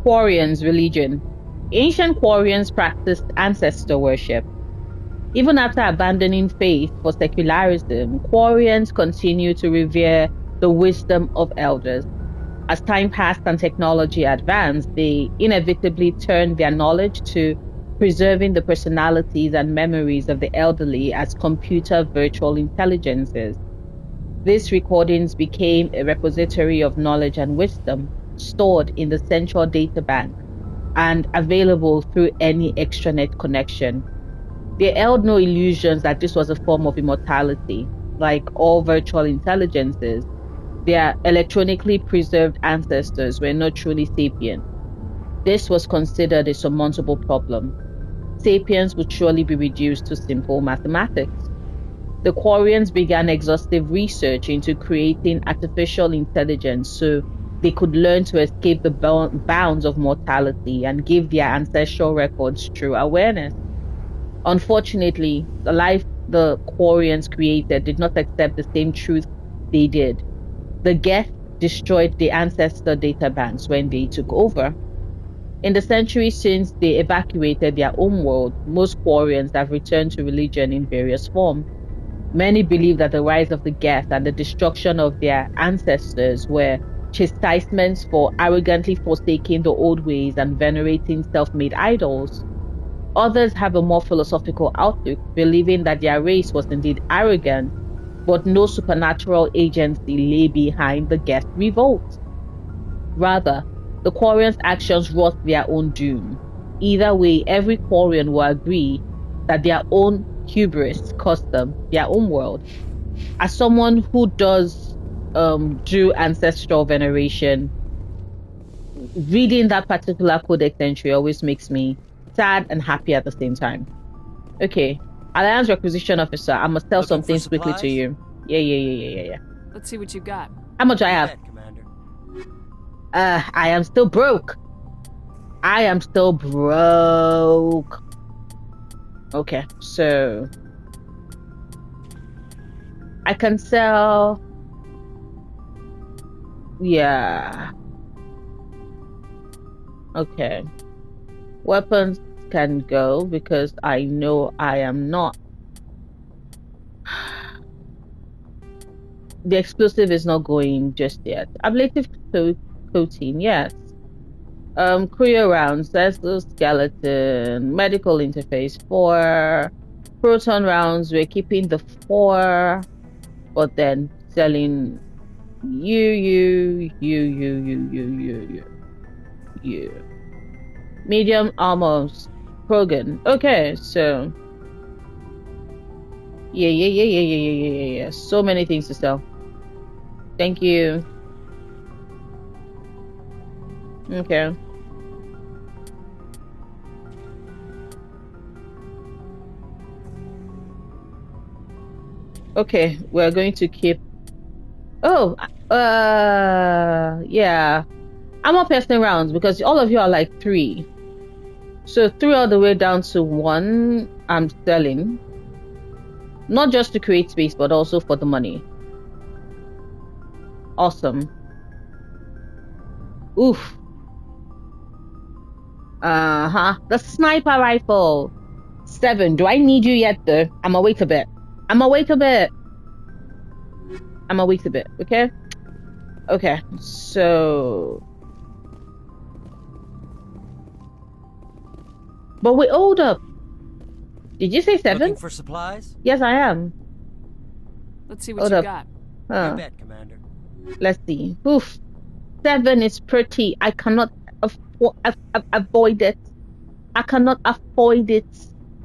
Quarians' religion. Ancient Quarians practiced ancestor worship. Even after abandoning faith for secularism, Quarians continue to revere the wisdom of elders. As time passed and technology advanced, they inevitably turned their knowledge to preserving the personalities and memories of the elderly as computer virtual intelligences. These recordings became a repository of knowledge and wisdom, stored in the central data bank and available through any extranet connection. They held no illusions that this was a form of immortality. Like all virtual intelligences, their electronically preserved ancestors were not truly sapient. This was considered a surmountable problem. Sapiens would surely be reduced to simple mathematics. The Quarians began exhaustive research into creating artificial intelligence so they could learn to escape the bounds of mortality and give their ancestral records true awareness. Unfortunately, the life the Quarians created did not accept the same truth they did. The Geth destroyed the ancestor databanks when they took over. In the centuries since they evacuated their homeworld, most Quarians have returned to religion in various forms. Many believe that the rise of the Geth and the destruction of their ancestors were chastisements for arrogantly forsaking the old ways and venerating self-made idols. Others have a more philosophical outlook, believing that their race was indeed arrogant, but no supernatural agency lay behind the Geth revolt. Rather, the Quarians' actions wrought their own doom. Either way, every Quarian will agree that their own hubris cost them their own world. As someone who does do ancestral veneration, reading that particular codex entry always makes me sad and happy at the same time. Okay, Alliance Requisition Officer, I must tell some things quickly to you. Yeah. Let's see what you got. How much I have? Ahead, Commander. I am still broke. Okay, so I can sell. Yeah. Okay. Weapons can go because I know I am not. The explosive is not going just yet. Ablative coating, yes. Courier rounds, exoskeleton, medical interface 4. Proton rounds, we're keeping the 4, but then selling you. Medium armor, Krogan. Okay, so yeah. So many things to sell. Thank you. Okay. Okay, we're going to keep. Oh, yeah. I'm not passing rounds because all of you are like 3. So 3 all the way down to 1. I'm selling. Not just to create space, but also for the money. Awesome. Oof. The sniper rifle. 7. Do I need you yet, though? I'ma wait a bit. Okay? Okay, so... But wait, hold up. Did you say 7? Looking for supplies? Yes, I am. Let's see what Hold you up. got. You bet, Commander. Let's see. Oof. 7 is pretty. I cannot avoid it. I cannot avoid it.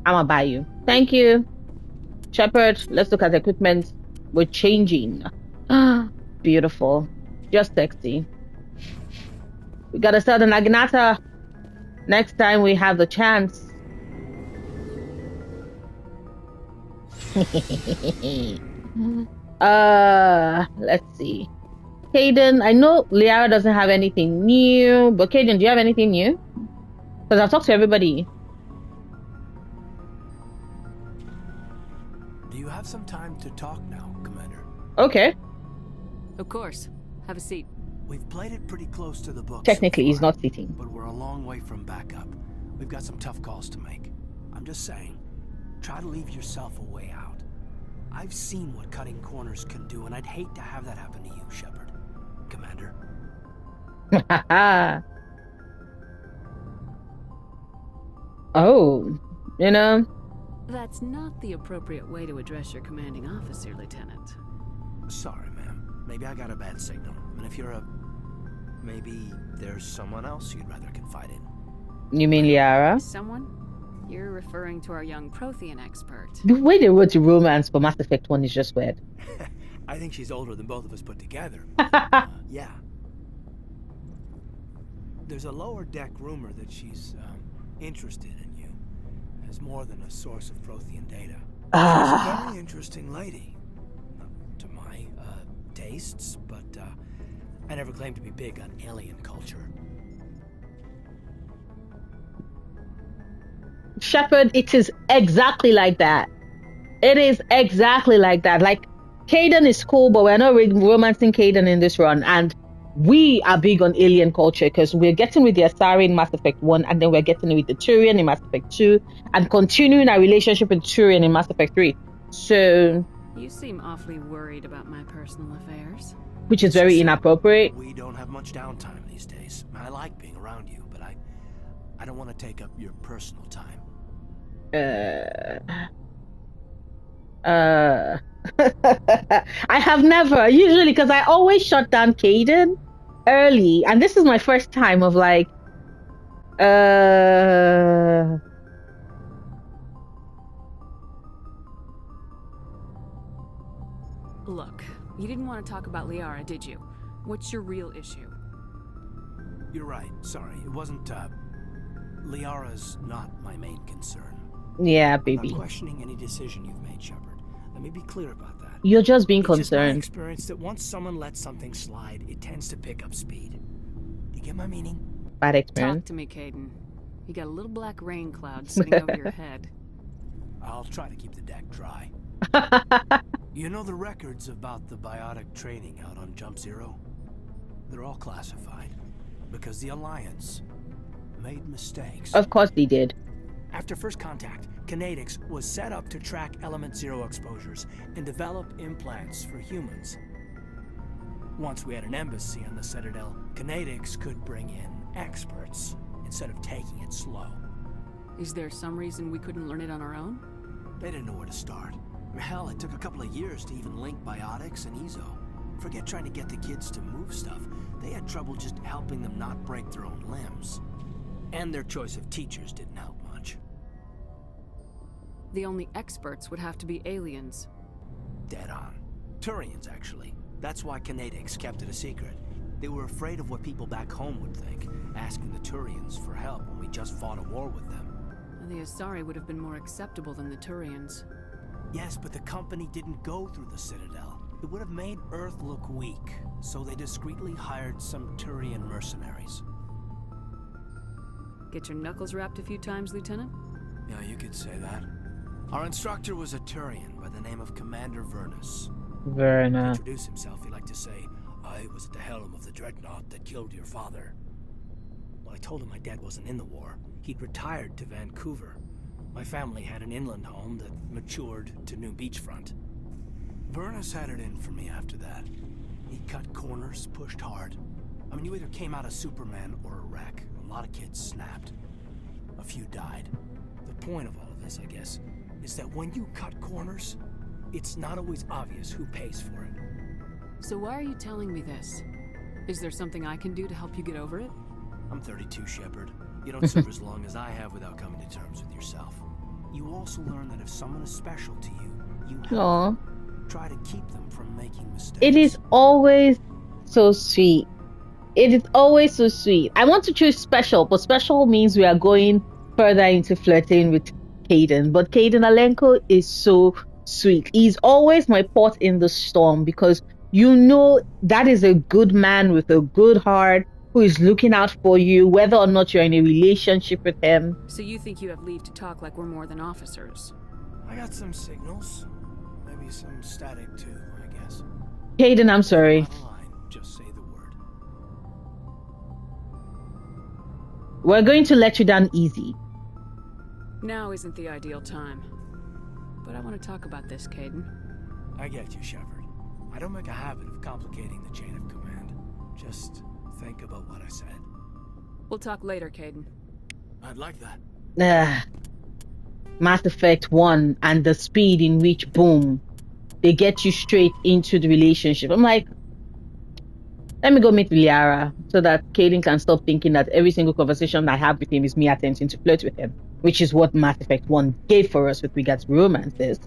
I'ma buy you. Thank you. Shepard, let's look at the equipment. We're changing. Beautiful. Just sexy. We gotta sell the Naginata next time we have the chance. Let's see. Caden, I know Liara doesn't have anything new, but Caden, do you have anything new? Because I've talked to everybody. Do you have some time to talk now, Commander? Okay. Of course. Have a seat. We've played it pretty close to the book. Technically, so he's far, not sitting. but we're a long way from backup. We've got some tough calls to make. I'm just saying, try to leave yourself a way out. I've seen what cutting corners can do, and I'd hate to have that happen to you, Shepard. Commander. Oh, you know. That's not the appropriate way to address your commanding officer, Lieutenant. Sorry, ma'am. Maybe I got a bad signal. And if you're maybe there's someone else you'd rather confide in. You mean Liara? Someone? You're referring to our young Prothean expert. The way they wrote the romance for Mass Effect 1 is just weird. I think she's older than both of us put together. Yeah. There's a lower deck rumor that she's interested in you as more than a source of Prothean data. She's a very interesting lady. Not to my tastes, but I never claimed to be big on alien culture. Shepard, it is exactly like that. It is exactly like that. Like, Caden is cool, but we're not romancing Caden in this run. And we are big on alien culture because we're getting with the Asari in Mass Effect 1, and then we're getting with the Turian in Mass Effect 2, and continuing our relationship with Turian in Mass Effect 3. So... You seem awfully worried about my personal affairs. Which is very inappropriate. We don't have much downtime these days. I like being around you, but I don't want to take up your personal time. I have never, usually, because I always shut down Caden early, and this is my first time of like, Look, you didn't want to talk about Liara, did you? What's your real issue? You're right. Sorry. It wasn't, Liara's not my main concern. Yeah, I'm baby. not questioning any decision you've made, Shepard. Let me be clear about that. You're just being It's just my concerned. experience that once someone lets something slide, it tends to pick up speed. Do you get my meaning? Bad Talk experience. to me, Caden. You got a little black rain cloud sitting over your head. I'll try to keep the deck dry. You know the records about the biotic training out on Jump Zero? They're all classified because the Alliance made mistakes. Of course they did. After first contact, Kinetics was set up to track Element Zero exposures and develop implants for humans. Once we had an embassy on the Citadel, Kinetics could bring in experts instead of taking it slow. Is there some reason we couldn't learn it on our own? They didn't know where to start. Hell, it took a couple of years to even link biotics and Ezo. Forget trying to get the kids to move stuff. They had trouble just helping them not break their own limbs. And their choice of teachers didn't help much. The only experts would have to be aliens. Dead on. Turians, actually. That's why Kinetics kept it a secret. They were afraid of what people back home would think, asking the Turians for help when we just fought a war with them. The Asari would have been more acceptable than the Turians. Yes, but the company didn't go through the Citadel. It would have made Earth look weak, so they discreetly hired some Turian mercenaries. Get your knuckles rapped a few times, Lieutenant? Yeah, you could say that. Our instructor was a Turian by the name of Commander Vernus. To Verna. introduce himself, he liked to say, "I was at the helm of the dreadnought that killed your father." Well, I told him my dad wasn't in the war. He'd retired to Vancouver. My family had an inland home that matured to new beachfront. Vernus had it in for me after that. He cut corners, pushed hard. I mean, you either came out a Superman or a wreck. A lot of kids snapped. A few died. The point of all of this, I guess, is that when you cut corners, it's not always obvious who pays for it. So why are you telling me this? Is there something I can do to help you get over it? I'm 32, Shepard. You don't serve as long as I have without coming to terms with yourself. You also learn that if someone is special to you, you help Aw. them. Try to keep them from making mistakes. It is always so sweet. It is always so sweet. I want to choose special, but special means we are going further into flirting with Caden. But Caden Alenko is so sweet. He's always my port in the storm because you know that is a good man with a good heart who is looking out for you, whether or not you're in a relationship with him. So you think you have leave to talk like we're more than officers? I got some signals. Maybe some static too, I guess. Caden, I'm sorry. Bottom line, just say the word. We're going to let you down easy. Now isn't the ideal time. But I want to talk about this, Caden. I get you, Shepard. I don't make a habit of complicating the chain of command. Just think about what I said. We'll talk later, Caden. I'd like that. Mass Effect 1 and the speed in which, boom, they get you straight into the relationship. I'm like, let me go meet Liara so that Caden can stop thinking that every single conversation I have with him is me attempting to flirt with him, which is what Mass Effect 1 gave for us with regards to romances.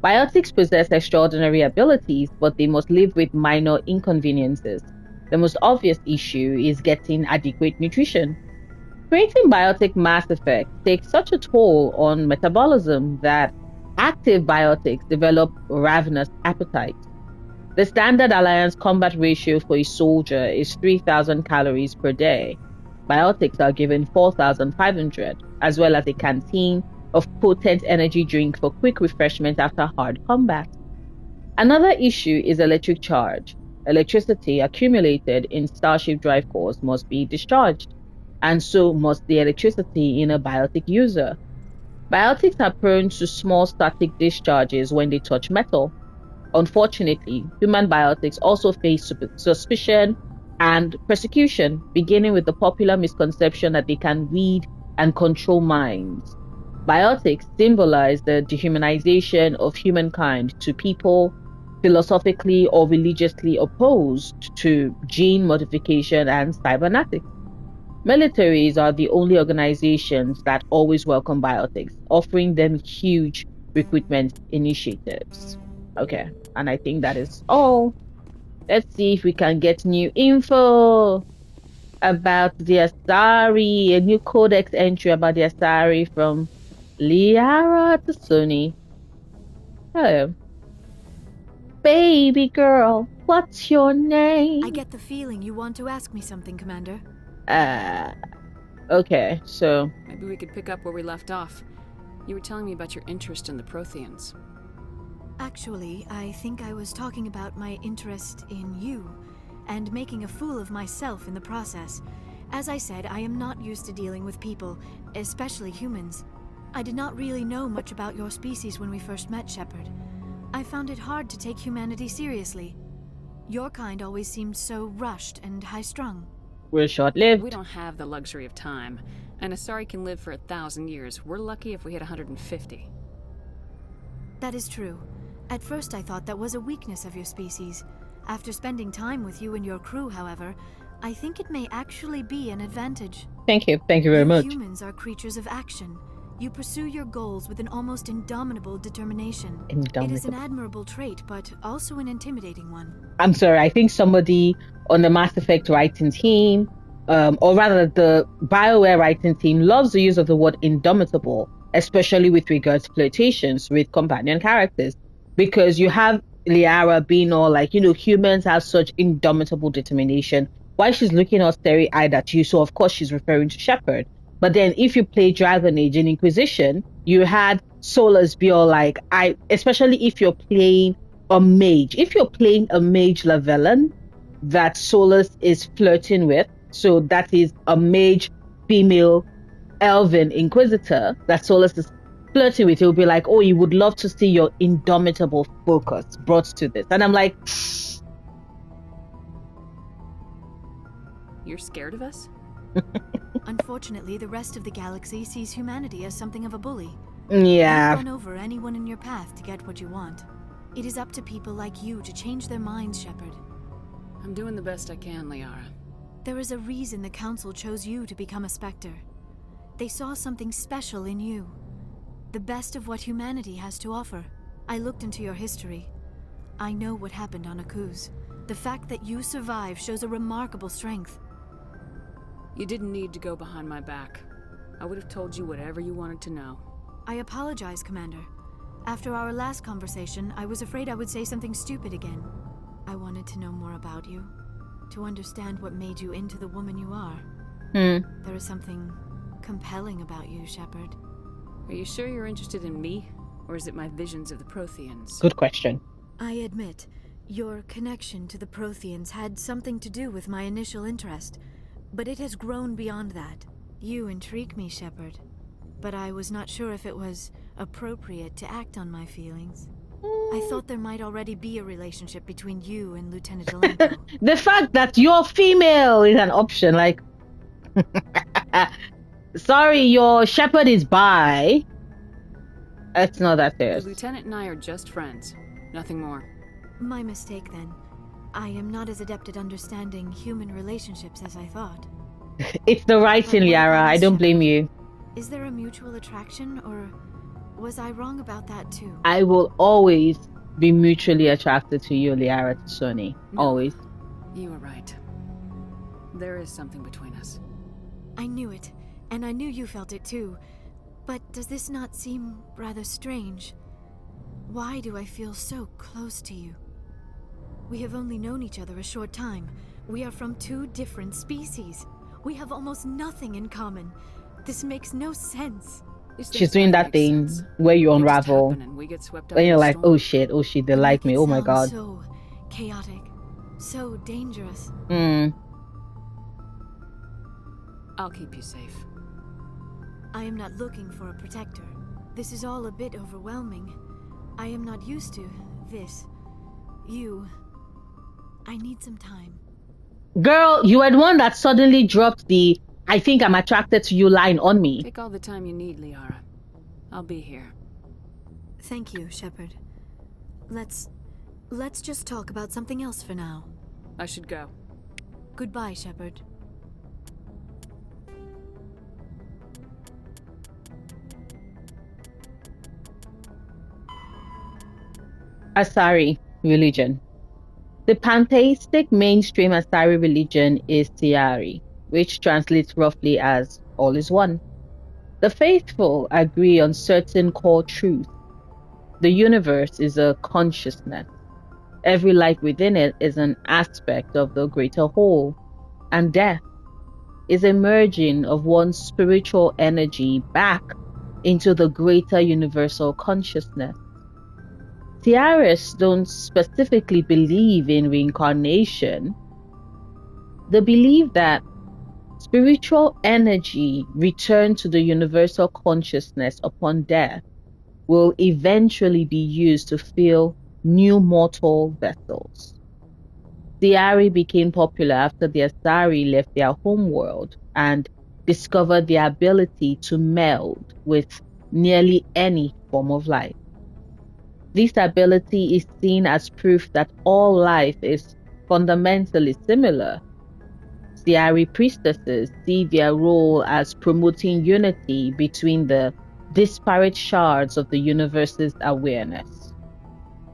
Biotics possess extraordinary abilities, but they must live with minor inconveniences. The most obvious issue is getting adequate nutrition. Creating biotic Mass Effect takes such a toll on metabolism that active biotics develop ravenous appetite. The standard Alliance combat ratio for a soldier is 3,000 calories per day. Biotics are given 4,500, as well as a canteen of potent energy drink for quick refreshment after hard combat. Another issue is electric charge. Electricity accumulated in Starship drive cores must be discharged, and so must the electricity in a biotic user. Biotics are prone to small static discharges when they touch metal. Unfortunately, human biotics also face suspicion and persecution, beginning with the popular misconception that they can read and control minds. Biotics symbolize the dehumanization of humankind to people philosophically or religiously opposed to gene modification and cybernetics. Militaries are the only organizations that always welcome biotics, offering them huge recruitment initiatives. Okay, and I think that is all. Let's see if we can get new info about the Asari, a new codex entry about the Asari from Liara to Sony. Hello. Baby girl, what's your name? I get the feeling you want to ask me something, Commander. Okay, so... Maybe we could pick up where we left off. You were telling me about your interest in the Protheans. Actually, I think I was talking about my interest in you, and making a fool of myself in the process. As I said, I am not used to dealing with people, especially humans. I did not really know much about your species when we first met, Shepard. I found it hard to take humanity seriously. Your kind always seemed so rushed and high-strung. We're short-lived. We don't have the luxury of time. An Asari can live for 1,000 years. We're lucky if we hit 150. That is true. At first I thought that was a weakness of your species. After spending time with you and your crew, however, I think it may actually be an advantage. Thank you very You much. Humans are creatures of action. You pursue your goals with an almost indomitable determination. Indomitable. It is an admirable trait, but also an intimidating one. I'm sorry, I think somebody on the Mass Effect writing team, or rather the BioWare writing team, loves the use of the word indomitable, especially with regards to flirtations with companion characters. Because you have Liara being all like, humans have such indomitable determination. Why she's looking all starry-eyed at you, so of course she's referring to Shepard. But then if you play Dragon Age in Inquisition, you had Solus be all like, especially if you're playing a mage. If you're playing a mage Lavellan that Solus is flirting with, so that is a mage female elven inquisitor that Solus is flirting with, he'll be like, oh, you would love to see your indomitable focus brought to this. And I'm like, You're scared of us? Unfortunately, the rest of the galaxy sees humanity as something of a bully. yeah. You run over anyone in your path to get what you want. It is up to people like you to change their minds, Shepard. I'm doing the best I can, Liara. There is a reason the Council chose you to become a Spectre. They saw something special in you. The best of what humanity has to offer. I looked into your history. I know what happened on Akuz. The fact that you survived shows a remarkable strength. You didn't need to go behind my back. I would have told you whatever you wanted to know. I apologize, Commander. After our last conversation, I was afraid I would say something stupid again. I wanted to know more about you. To understand what made you into the woman you are. There is something compelling about you, Shepard. Are you sure you're interested in me? Or is it my visions of the Protheans? Good question. I admit, your connection to the Protheans had something to do with my initial interest, but it has grown beyond that. You intrigue me, Shepard, but I was not sure if it was appropriate to act on my feelings. I thought there might already be a relationship between you and Lieutenant Delanco. The fact that you're female is an option, like, sorry, your Shepard is bi. It's not that The serious. Lieutenant and I are just friends. Nothing more. My mistake, then. I am not as adept at understanding human relationships as I thought. It's the writing, But what Liara. about I don't blame you. Is there a mutual attraction, or was I wrong about that too? I will always be mutually attracted to you, Liara Tsoni. No. Always. You were right. There is something between us. I knew it, and I knew you felt it too. But does this not seem rather strange? Why do I feel so close to you? We have only known each other a short time. We are from two different species. We have almost nothing in common. This makes no sense. These She's things doing never that make thing sense. where you They just unravel. happen and we get swept up When in you're the like, storm. oh shit, they You like make me. it Oh my sound god. So chaotic, so dangerous. I'll keep you safe. I am not looking for a protector. This is all a bit overwhelming. I am not used to this. I need some time. Girl, you were the one that suddenly dropped the I think I'm attracted to you line on me. Take all the time you need, Liara. I'll be here. Thank you, Shepard. Let's just talk about something else for now. I should go. Goodbye, Shepard. Asari religion. The pantheistic mainstream Asari religion is Tiari, which translates roughly as all is one. The faithful agree on certain core truths. The universe is a consciousness. Every life within it is an aspect of the greater whole, and death is a merging of one's spiritual energy back into the greater universal consciousness. Tiarists don't specifically believe in reincarnation. They believe that spiritual energy returned to the universal consciousness upon death will eventually be used to fill new mortal vessels. Tiari became popular after the Asari left their homeworld and discovered the ability to meld with nearly any form of life. This ability is seen as proof that all life is fundamentally similar. Tiari priestesses see their role as promoting unity between the disparate shards of the universe's awareness.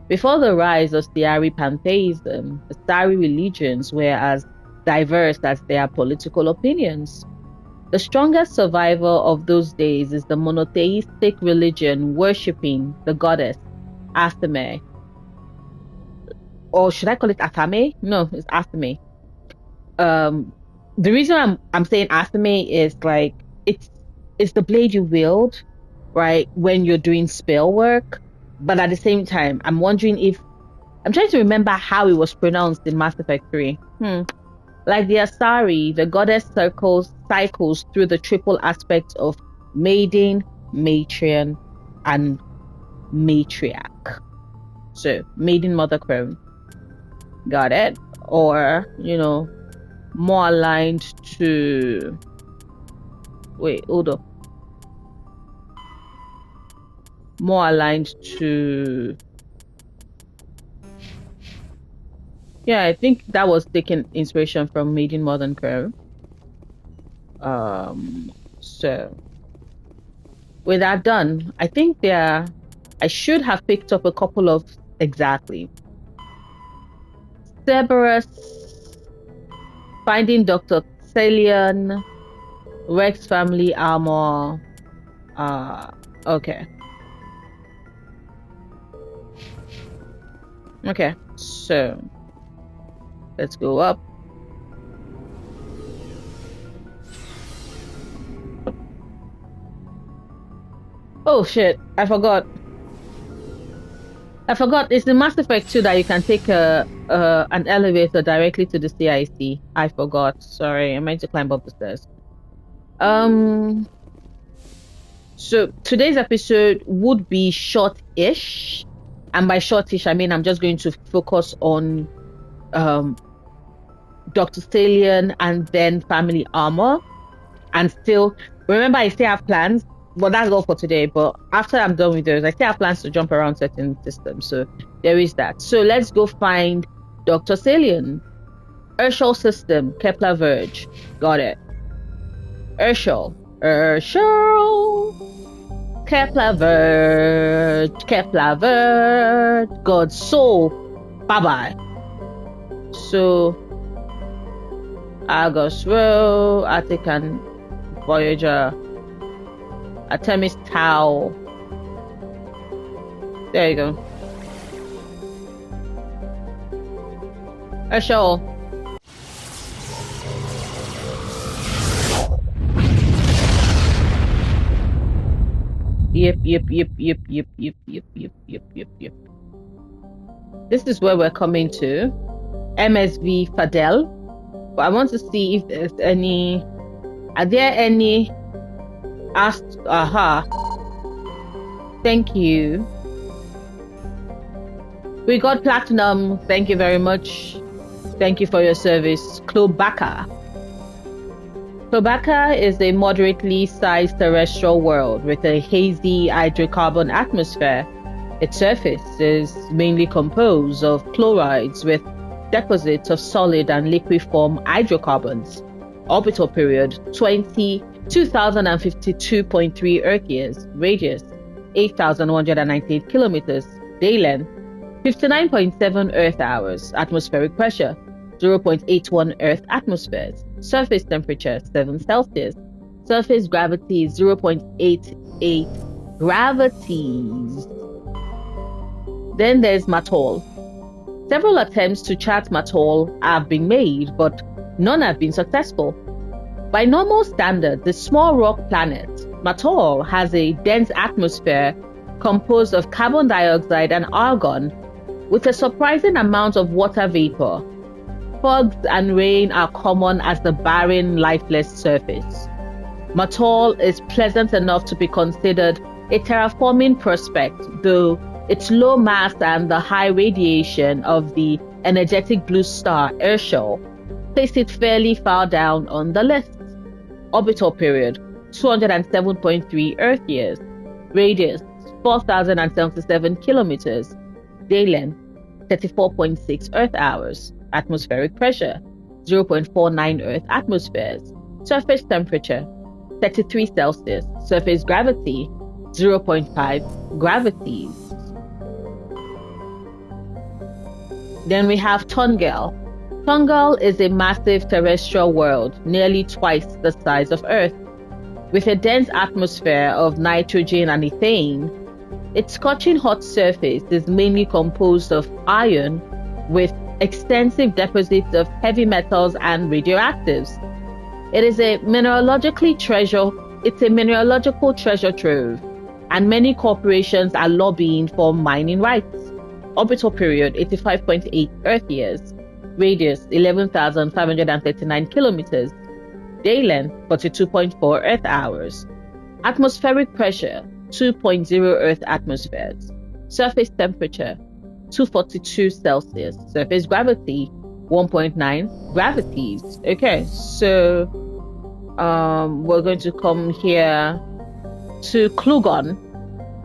Before the rise of Tiari pantheism, the Asari religions were as diverse as their political opinions. The strongest survivor of those days is the monotheistic religion worshipping the goddess Athame. Or should I call it Athame? No, it's Athame. The reason I'm saying Athame is like it's it's the blade you wield, right, when you're doing spell work. But at the same time, I'm wondering if I'm trying to remember how it was pronounced in Mass Effect 3. Like the Asari, the goddess cycles through the triple aspects of maiden, matrion, and matriarch. So, maiden, mother, crone. Got it? Or, more aligned to... Wait, hold up. More aligned to... Yeah, I think that was taking inspiration from Maiden Modern Crow. So with that done, I think I should have picked up a couple of exactly. Cerberus, finding Dr. Celian, Wrex family armor. Okay. Okay, so let's go up. Oh shit, I forgot. It's in Mass Effect 2 that you can take an elevator directly to the CIC. I forgot. Sorry, I meant to climb up the stairs. So today's episode would be short-ish. And by shortish, I mean I'm just going to focus on Dr. Stallion and then family armor. And still, remember I still have plans, but that's all for today. But after I'm done with those, I still have plans to jump around certain systems. So there is that. So let's go find Dr. Stallion. Urshel system, Kepler Verge. Got it. Urshel. Kepler Verge. God's soul. Bye-bye. So, Argus Row, Attican Voyager, Artemis Tau. There you go. Urshel. Yep. This is where we're coming to. MSV Fadel. But I want to see if there's any... Are there any... Thank you. We got platinum. Thank you very much. Thank you for your service. Klobaka. Klobaka is a moderately sized terrestrial world with a hazy hydrocarbon atmosphere. Its surface is mainly composed of chlorides with deposits of solid and liqueform hydrocarbons. Orbital period 2052.3 Earth years. Radius 8,198 kilometers. Day length 59.7 Earth hours. Atmospheric pressure 0.81 Earth atmospheres. Surface temperature 7 Celsius. Surface gravity 0.88 gravities. Then there's Matol. Several attempts to chart Matol have been made, but none have been successful. By normal standards, the small rock planet Matol has a dense atmosphere composed of carbon dioxide and argon, with a surprising amount of water vapor. Fogs and rain are common as the barren, lifeless surface. Matol is pleasant enough to be considered a terraforming prospect, though its low mass and the high radiation of the energetic blue star Urshel place it fairly far down on the list. Orbital period 207.3 Earth years. Radius 4,077 kilometers. Day length 34.6 Earth hours. Atmospheric pressure 0.49 Earth atmospheres. Surface temperature 33 Celsius. Surface gravity 0.5 gravities. Then we have Tungel. Tungel is a massive terrestrial world, nearly twice the size of Earth. With a dense atmosphere of nitrogen and ethane, its scorching hot surface is mainly composed of iron with extensive deposits of heavy metals and radioactives. It is a mineralogically it's a mineralogical treasure trove, and many corporations are lobbying for mining rights. Orbital period 85.8 Earth years. Radius 11,539 kilometers. Day length 42.4 Earth hours. Atmospheric pressure 2.0 Earth atmospheres. Surface temperature 242 Celsius. Surface gravity 1.9 gravities. Okay, so we're going to come here to Klugon.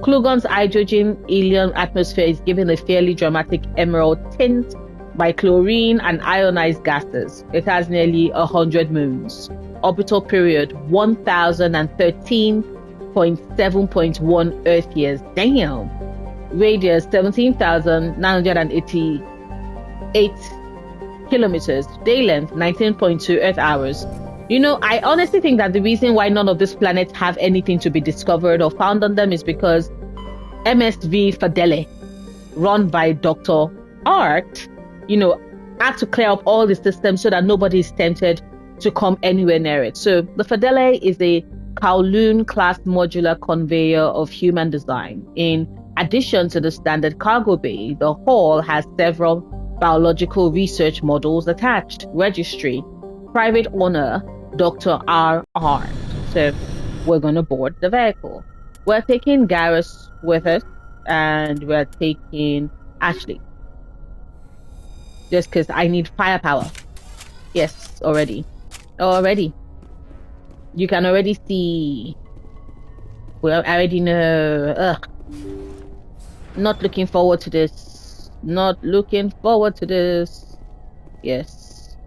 Klugon's hydrogen helium atmosphere is given a fairly dramatic emerald tint by chlorine and ionized gases. It has nearly 100 moons. Orbital period 1013.7.1 Earth years. Damn. Radius 17,988 kilometers. Day length 19.2 Earth hours. You know, I honestly think that the reason why none of these planets have anything to be discovered or found on them is because MSV Fidele, run by Dr. Art, you know, had to clear up all the systems so that nobody is tempted to come anywhere near it. So the Fidele is a Kowloon class modular conveyor of human design. In addition to the standard cargo bay, the hull has several biological research models attached. Registry, private owner, Dr. R.R. So we're going to board the vehicle. We're taking Garrus with us, and we're taking Ashley. Just because I need firepower. Yes, already. You can already see. Well, I already know. Ugh. Not looking forward to this. Yes.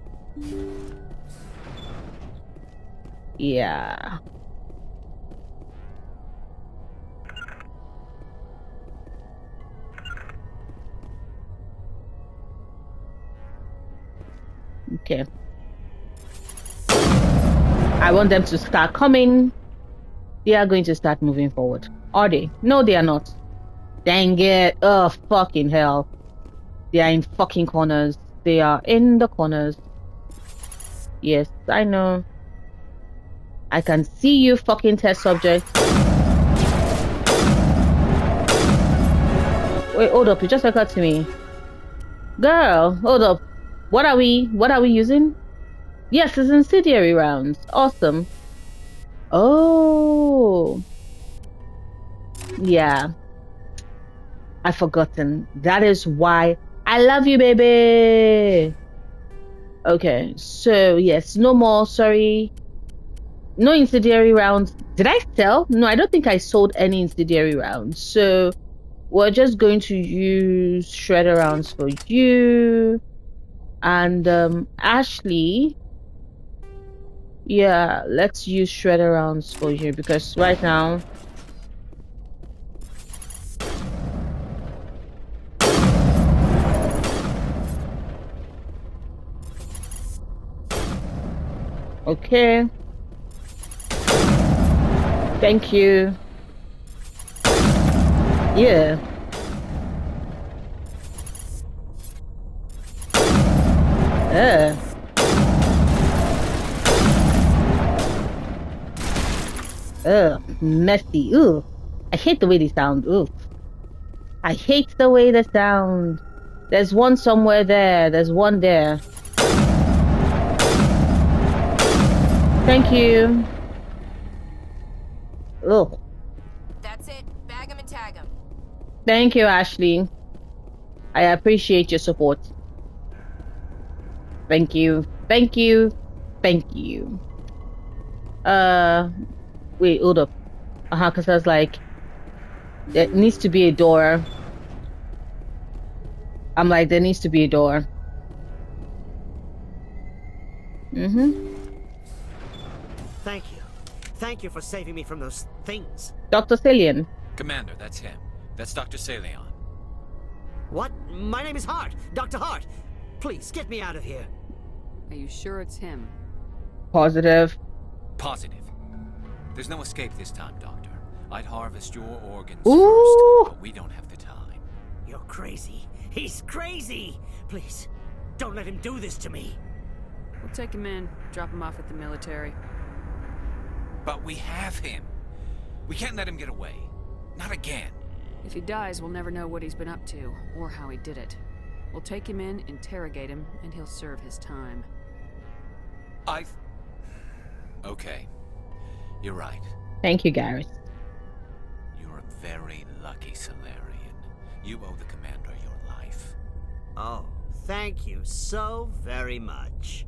Yeah. Okay. I want them to start coming. They are going to start moving forward. Are they? No, they are not. Dang it. Oh, fucking hell. They are in fucking corners. They are in the corners. Yes, I know. I can see you, fucking test subject. Wait, hold up. It just occurred to me. Girl, hold up. What are we using? Yes, it's incendiary rounds. Awesome. Oh. Yeah. I've forgotten. That is why I love you, baby. Okay, so yes, no more, sorry. No incendiary rounds. Did I sell? No, I don't think I sold any incendiary rounds. So we're just going to use shredder rounds for you. And Ashley, yeah, let's use shredder rounds for you because right now okay. Thank you. Yeah. Messy. Ooh. I hate the way they sound. Ooh. I hate the way they sound. There's one somewhere there. There's one there. Thank you. Ugh. That's it. Bag 'em and tag 'em. Thank you, Ashley. I appreciate your support. Thank you. Thank you. Thank you. Wait, hold up. Because I was like, there needs to be a door. I'm like, there needs to be a door. Thank you. Thank you for saving me from those things. Dr. Cillian. Commander, that's him. That's Dr. Salion. What? My name is Hart. Dr. Hart. Please, get me out of here. Are you sure it's him? Positive. Positive. There's no escape this time, Doctor. I'd harvest your organs Ooh. first, but we don't have the time. You're crazy. He's crazy. Please, don't let him do this to me. We'll take him in, drop him off at the military. But we have him. We can't let him get away. Not again. If he dies, we'll never know what he's been up to, or how he did it. We'll take him in, interrogate him, and he'll serve his time. Okay. You're right. Thank you, Garrus. You're a very lucky Solarian. You owe the commander your life. Oh, thank you so very much.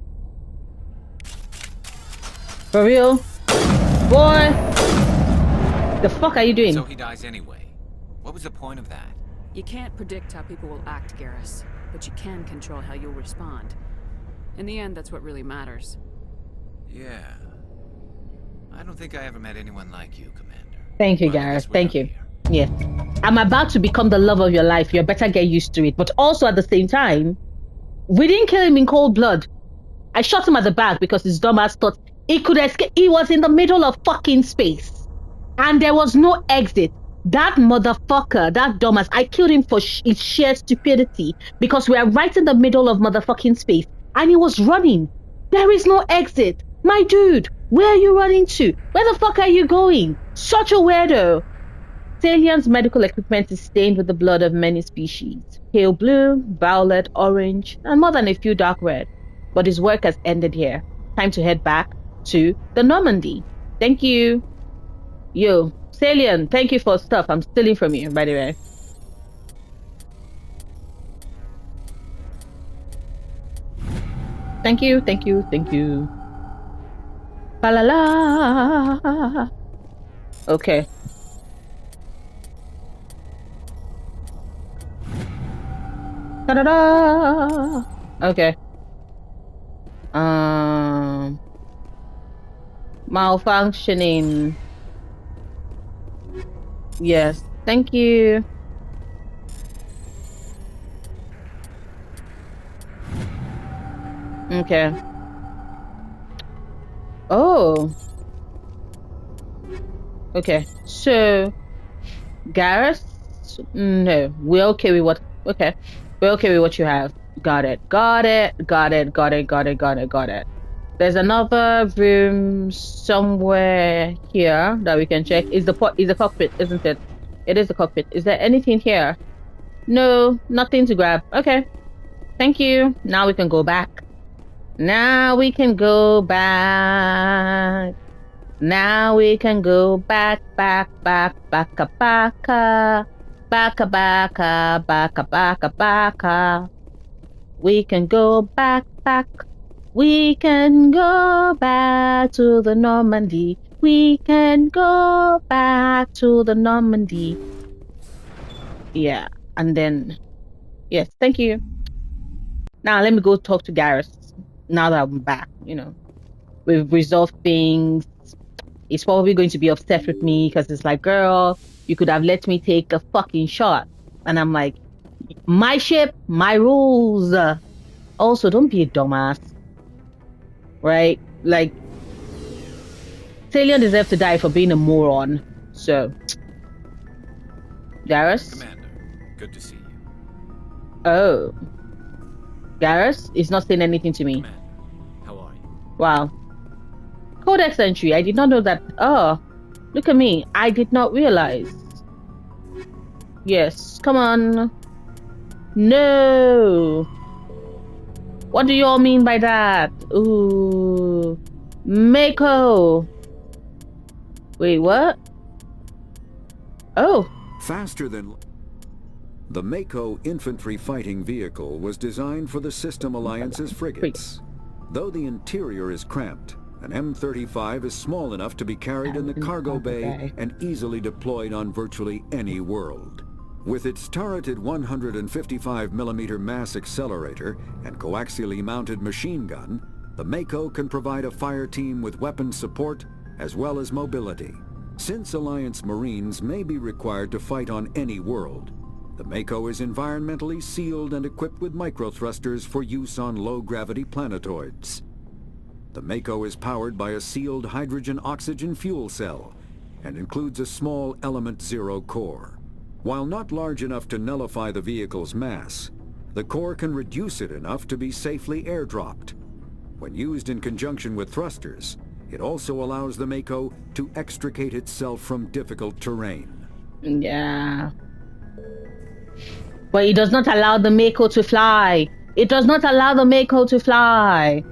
For real? Boy! The fuck are you doing? So he dies anyway. What was the point of that? You can't predict how people will act, Garrus, but you can control how you'll respond. In the end, that's what really matters. Yeah. I don't think I ever met anyone like you, Commander. Thank you, Well, I Garrus. guess we're Thank done you. here. Yes. I'm about to become the love of your life. You better get used to it. But also at the same time, we didn't kill him in cold blood. I shot him at the back because his dumbass thought he could escape. He was in the middle of fucking space. And there was no exit. That motherfucker, that dumbass, I killed him for his sheer stupidity because we are right in the middle of motherfucking space. And he was running. There is no exit. My dude, where are you running to? Where the fuck are you going? Such a weirdo. Salian's medical equipment is stained with the blood of many species. Pale blue, violet, orange, and more than a few dark red. But his work has ended here. Time to head back to the Normandy. Thank you. Yo, Salian, thank you for stuff I'm stealing from you, by the way. Thank you, thank you, thank you. Ba la la. Okay. Da da da. Okay. Malfunctioning. Yes. Thank you. Okay. Oh. Okay. So, Garrus? No. We're okay with what... Okay. We're okay with what you have. Got it. Got it. Got it. Got it. Got it. Got it. Got it. There's another room somewhere here that we can check. Is the cockpit, isn't it? It is the cockpit. Is there anything here? No, nothing to grab. Okay. Thank you. Now we can go back. Now we can go back. Now we can go back, back, back, backa, backa. Backa, backa, backa, backa, backa. We can go back, back. We can go back to the Normandy. We can go back to the Normandy. Yeah, and then... Yes, thank you. Now let me go talk to Garrus. Now that I'm back, you know. We've resolved things. He's probably going to be upset with me because it's like, girl, you could have let me take the fucking shot. And I'm like, my ship, my rules. Also, don't be a dumbass. Right? Like, Salian deserves to die for being a moron. So, Garrus? Commander, good to see you. Oh. Garrus is not saying anything to me. Commander, how are you? Wow. Codex entry. I did not know that. Oh, look at me. I did not realize. Yes, come on. No. What do you all mean by that? Ooh. Mako. Wait, what? Oh. Faster than... The Mako infantry fighting vehicle was designed for the System Alliance's frigates. Though the interior is cramped, an M35 is small enough to be carried in the cargo bay and easily deployed on virtually any world. With its turreted 155mm mass accelerator and coaxially mounted machine gun, the Mako can provide a fire team with weapon support as well as mobility. Since Alliance Marines may be required to fight on any world, the Mako is environmentally sealed and equipped with microthrusters for use on low-gravity planetoids. The Mako is powered by a sealed hydrogen-oxygen fuel cell and includes a small Element Zero core. While not large enough to nullify the vehicle's mass, the core can reduce it enough to be safely airdropped. When used in conjunction with thrusters, It also allows the Mako to extricate itself from difficult terrain. Yeah. But it does not allow the Mako to fly. It does not allow the Mako to fly.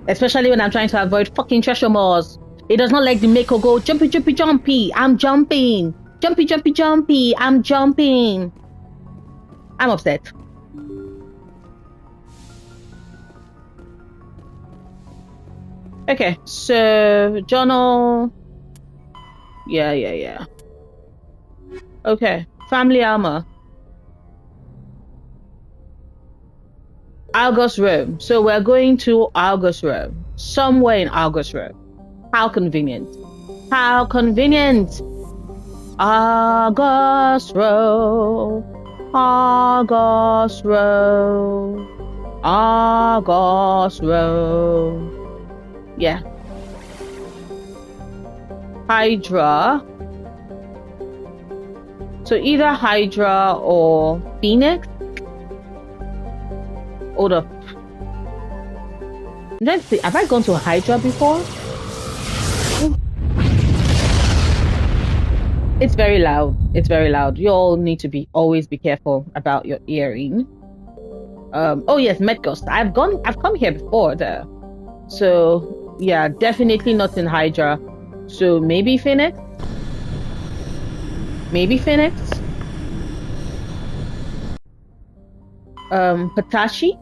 Especially when I'm trying to avoid fucking treasure moors. It does not let the Mako go jumpy, jumpy, jumpy. I'm jumping. Jumpy, jumpy, jumpy. I'm jumping. I'm upset. Okay, so journal. Yeah. Okay, family armor. Argos Rome. So we're going to Argos Rome. Somewhere in Argos Rome. How convenient. How convenient. Argos Row. Argos Row. Argos Row. Yeah. Hydra. So either Hydra or Phoenix. Hold up. Let's see. Have I gone to Hydra before? Ooh. It's very loud. It's very loud. You all need to always be careful about your hearing. Oh yes, Medghost. I've come here before there. So yeah, definitely not in Hydra. So maybe Phoenix? Maybe Phoenix? Patashi?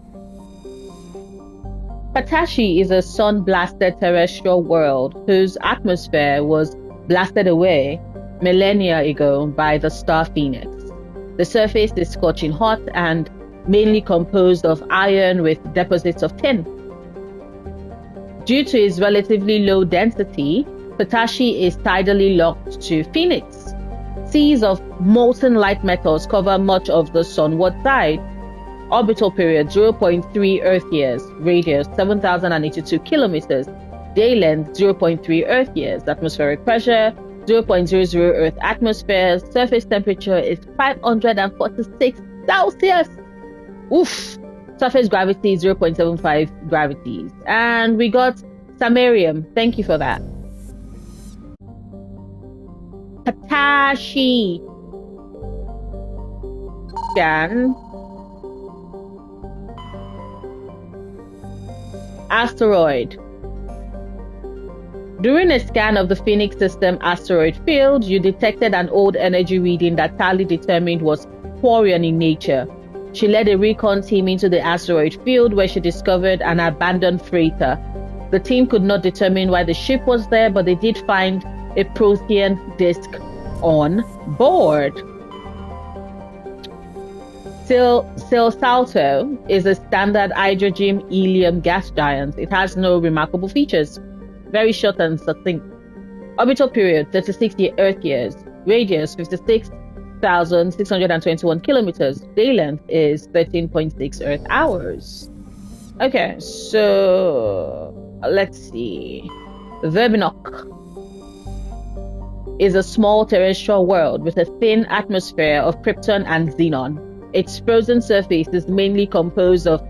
Patashi is a sun-blasted terrestrial world whose atmosphere was blasted away millennia ago by the star Phoenix. The surface is scorching hot and mainly composed of iron with deposits of tin. Due to its relatively low density, Patashi is tidally locked to Phoenix. Seas of molten light metals cover much of the sunward side. Orbital period 0.3 Earth years, radius 7,082 kilometers, day length 0.3 Earth years, atmospheric pressure 0.00 Earth atmosphere, surface temperature is 546 Celsius. Oof. Surface gravity 0.75 gravities. And we got samarium. Thank you for that. Patashi. Scan. Asteroid. During a scan of the Phoenix system asteroid field, you detected an old energy reading that Tali determined was Quarian in nature. She led a recon team into the asteroid field where she discovered an abandoned freighter. The team could not determine why the ship was there, but they did find a Prothean disk on board. Salto is a standard hydrogen helium gas giant. It has no remarkable features. Very short and succinct. Orbital period 36 Earth years. Radius 56,621 kilometers. Day length is 13.6 Earth hours. Okay, so let's see. Verbinock is a small terrestrial world with a thin atmosphere of krypton and xenon. Its frozen surface is mainly composed of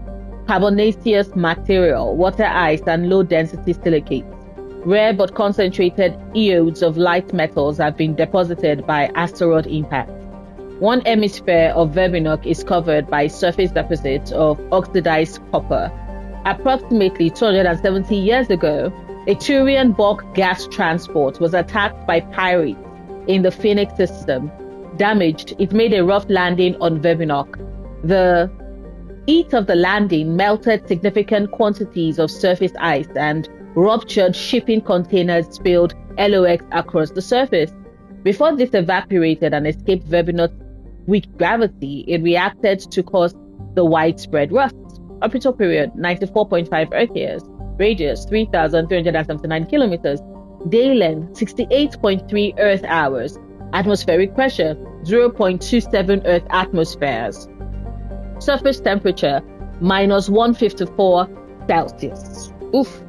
carbonaceous material, water ice, and low-density silicates. Rare but concentrated iodes of light metals have been deposited by asteroid impact. One hemisphere of Verbinock is covered by surface deposits of oxidized copper. Approximately 270 years ago, a Turian bulk gas transport was attacked by pirates in the Phoenix system. Damaged, it made a rough landing on Verbinock. The heat of the landing melted significant quantities of surface ice and ruptured shipping containers spilled LOX across the surface. Before this evaporated and escaped Verbinock's weak gravity, it reacted to cause the widespread rust. Orbital period 94.5 Earth years. Radius 3,379 kilometers. Day length 68.3 Earth hours. Atmospheric pressure 0.27 Earth atmospheres. Surface temperature minus 154 Celsius. Oof.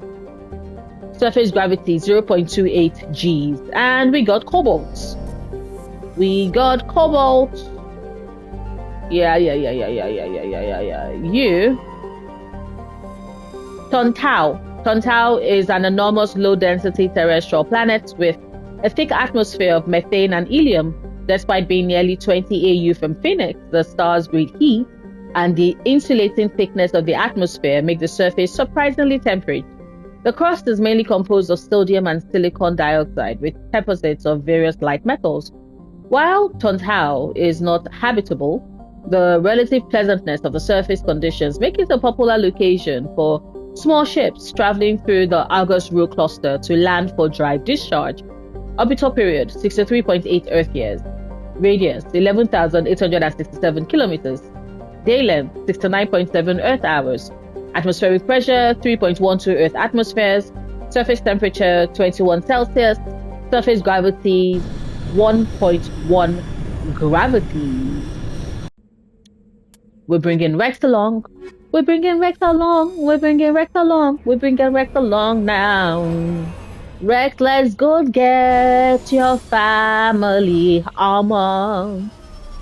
Surface gravity 0.28 Gs. And we got cobalt. Yeah. You. Tontao is an enormous low-density terrestrial planet with a thick atmosphere of methane and helium. Despite being nearly 20 AU from Phoenix, the stars breathe heat, and the insulating thickness of the atmosphere make the surface surprisingly temperate. The crust is mainly composed of sodium and silicon dioxide with deposits of various light metals. While Tontao is not habitable, the relative pleasantness of the surface conditions make it a popular location for small ships traveling through the Argus Rho cluster to land for dry discharge. Orbital period 63.8 Earth years. Radius 11,867 kilometers. Day length 69.7 Earth hours. Atmospheric pressure 3.12 Earth atmospheres. Surface temperature 21 Celsius. Surface gravity 1.1 gravity. We're bringing Wrex along. We're bringing Wrex along. We're bringing Wrex along. We're bringing Wrex along now. Wrex, let's go get your family armor.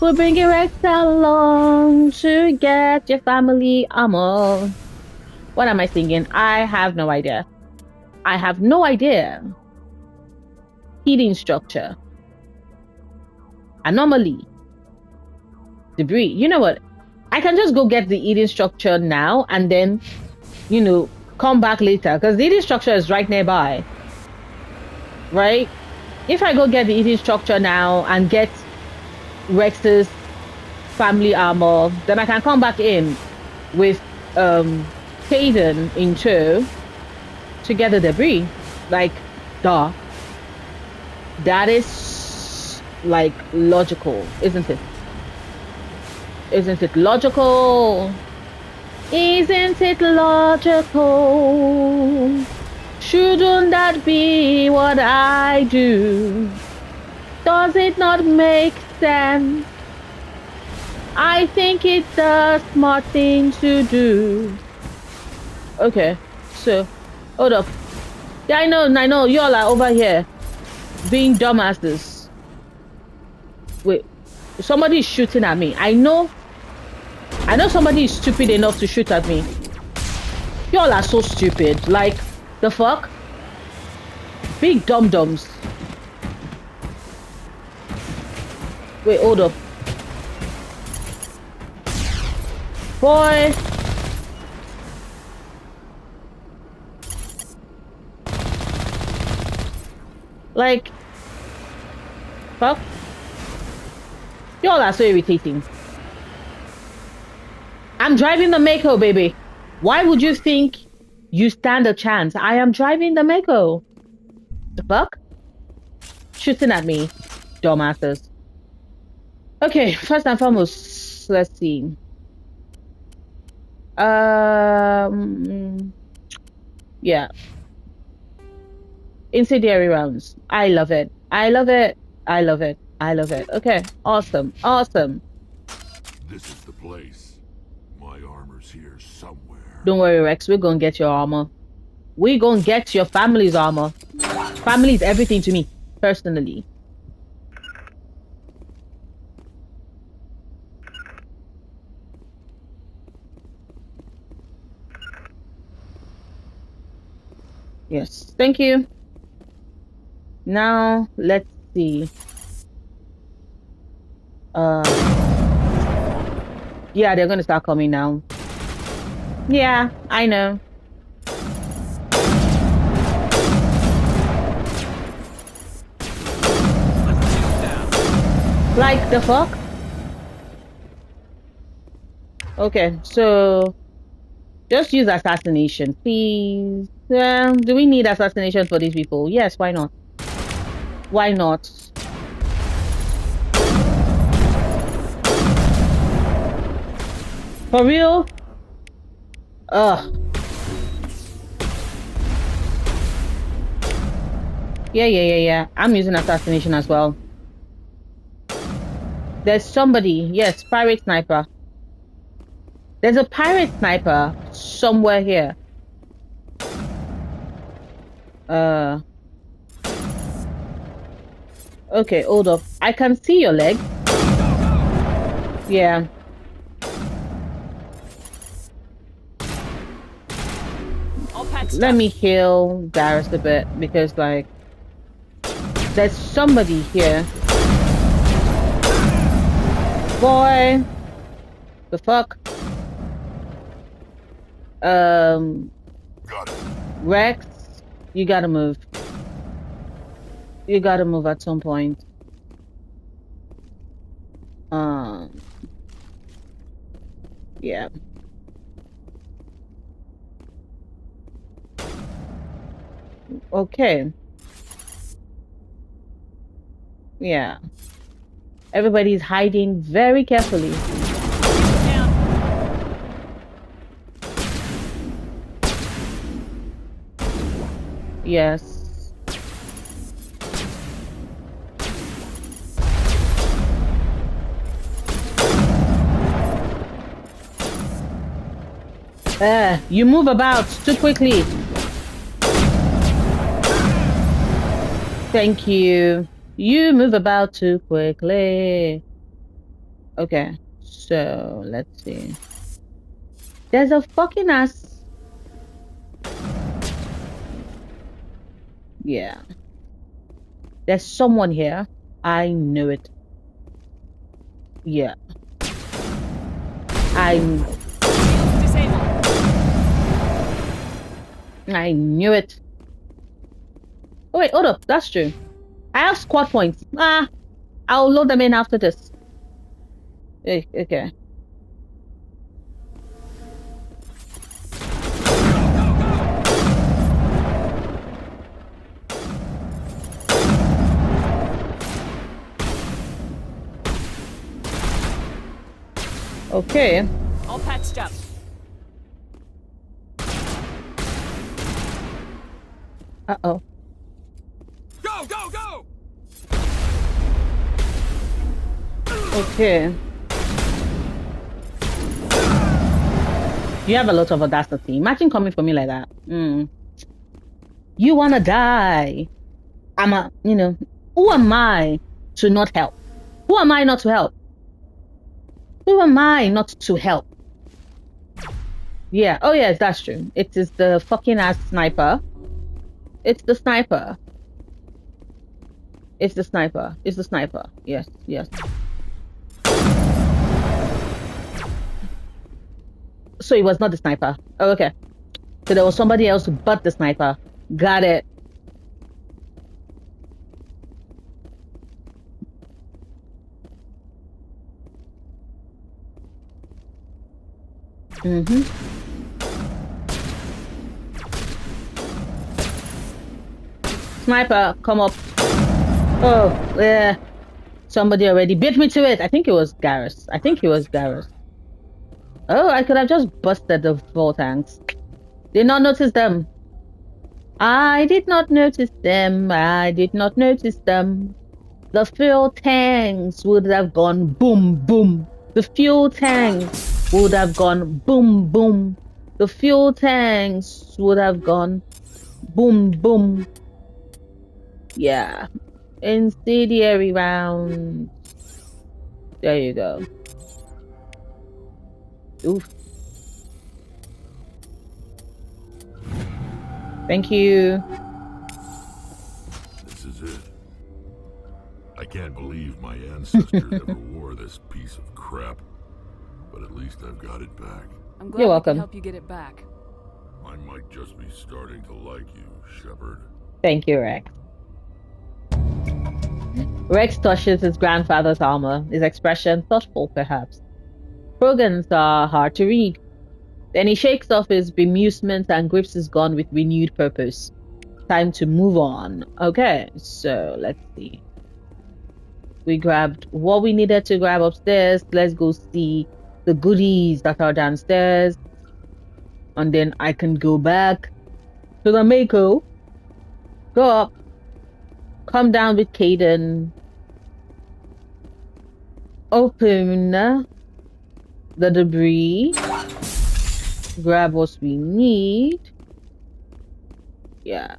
We're bringing Wrex along to get your family armor. What am I singing? I have no idea. I have no idea. Heating structure. Anomaly. Debris. You know what? I can just go get the eating structure now and then, come back later because the eating structure is right nearby. Right? If I go get the eating structure now and get Wrex's family armor, then I can come back in with Caden in tow to get the debris. Like, duh. That is like logical, isn't it? Isn't it logical? Isn't it logical? Shouldn't that be what I do? Does it not make sense? I think it's the smart thing to do. Okay, so, hold up. Yeah, I know, y'all are over here being dumbasses. Wait, somebody is shooting at me. I know somebody is stupid enough to shoot at me. Y'all are so stupid. Like, the fuck? Big dum-dums. Wait, hold up. Boy. Like, fuck. Y'all are so irritating. I'm driving the Mako, baby. Why would you think you stand a chance? I am driving the Mako. The fuck? Shooting at me. Dumbasses. Okay, first and foremost, let's see. Yeah. Incendiary rounds. I love it. I love it. I love it. I love it. Okay, awesome. Awesome. This is the place. My armor's here somewhere. Don't worry, Wrex. We're gonna get your armor. We're gonna get your family's armor. Family is everything to me, personally. Yes, thank you. Now, let's see. Yeah, they're gonna start coming now. Yeah, I know. Like the fuck? Okay, so just use assassination, please. Do we need assassination for these people? Yes, why not? Why not? For real? Ugh. Yeah. I'm using assassination as well. There's somebody. Yes, pirate sniper. There's a pirate sniper somewhere here. Okay, hold up. I can see your leg. Yeah. let me heal Darius a bit because, like, there's somebody here. Boy, the fuck? Got it. Wrex, you gotta move. You gotta move at some point. Yeah. Okay. Yeah. Everybody's hiding very carefully. Yes. You move about too quickly. Thank you. You move about too quickly. Okay, so let's see. There's a fucking ass. Yeah. There's someone here. I knew it. Yeah. I knew it. Oh wait, hold up. That's true. I have squad points. I'll load them in after this. Okay. Okay. All patched up. Uh-oh. Go, go, go! Okay. You have a lot of audacity. Imagine coming for me like that. You wanna die. Who am I to not help? Who am I not to help? Who am I not to help? Yeah, oh yes, that's true. It is the fucking ass sniper. It's the sniper. It's the sniper. It's the sniper. Yes, yes. So it was not the sniper. Oh, okay. So there was somebody else but the sniper. Got it. Sniper, come up. Oh, yeah. Somebody already beat me to it. I think it was Garrus. Oh, I could have just busted the fuel tanks. Did not notice them. I did not notice them. The fuel tanks would have gone boom, boom. The fuel tanks would have gone boom, boom. The fuel tanks would have gone boom, boom. Yeah. Incendiary round. There you go. Oof. Thank you. This is it. I can't believe my ancestors ever wore this piece of crap. But at least I've got it back. I'm glad You're we welcome. can help you get it back. I might just be starting to like you, Shepard. Thank you, Wrex. Wrex touches his grandfather's armor, his expression thoughtful perhaps. Krogans are hard to read. Then he shakes off his bemusement and grips his gun with renewed purpose. Time to move on. Okay, so let's see. We grabbed what we needed to grab upstairs. Let's go see the goodies that are downstairs. And then I can go back to the Mako. Go up. Come down with Caden. Open the debris. Grab what we need. Yeah.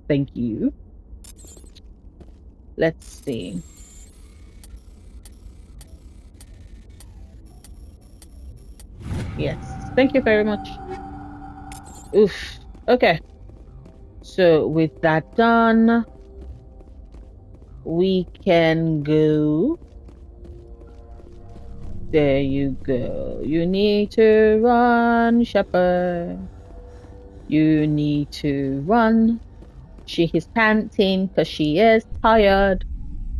Thank you. Let's see. Yes. Thank you very much. Oof. Okay. So with that done, we can go. There you go. You need to run, Shepherd. You need to run. She is panting because she is tired.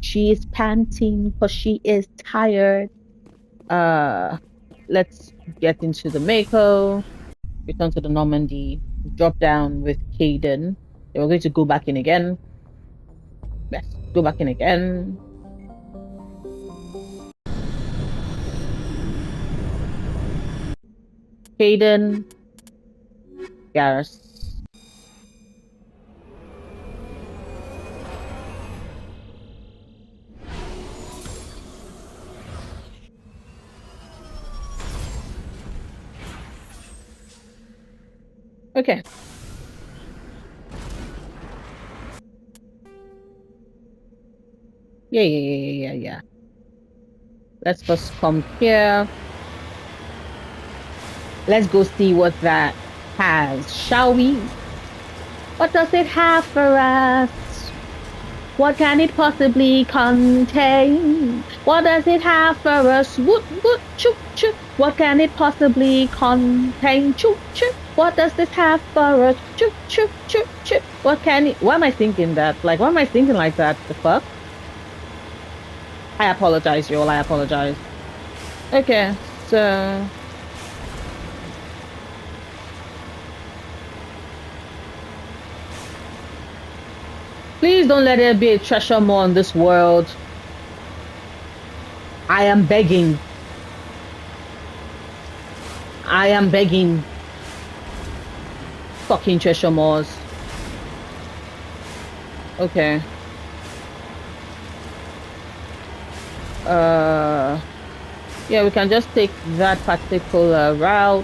She is panting because she is tired. Let's get into the Mako. Return to the Normandy. Drop down with Caden. Then we're going to go back in again. Yes, go back in again. Caden. Garrus. Okay. Yeah. Let's first come here. Let's go see what that has, shall we? What does it have for us? What can it possibly contain? What does it have for us? Woot, woot, choop, choop. What can it possibly contain? Choop, choop. What does this have for us? Choop, choop, choop, choop. What can it... Why am I thinking that? Like, why am I thinking like that? The fuck? I apologize, y'all. I apologize. Okay, so... Please don't let there be a treasure more in this world. I am begging. I am begging. Fucking treasure mores. Okay. Yeah, we can just take that particular route.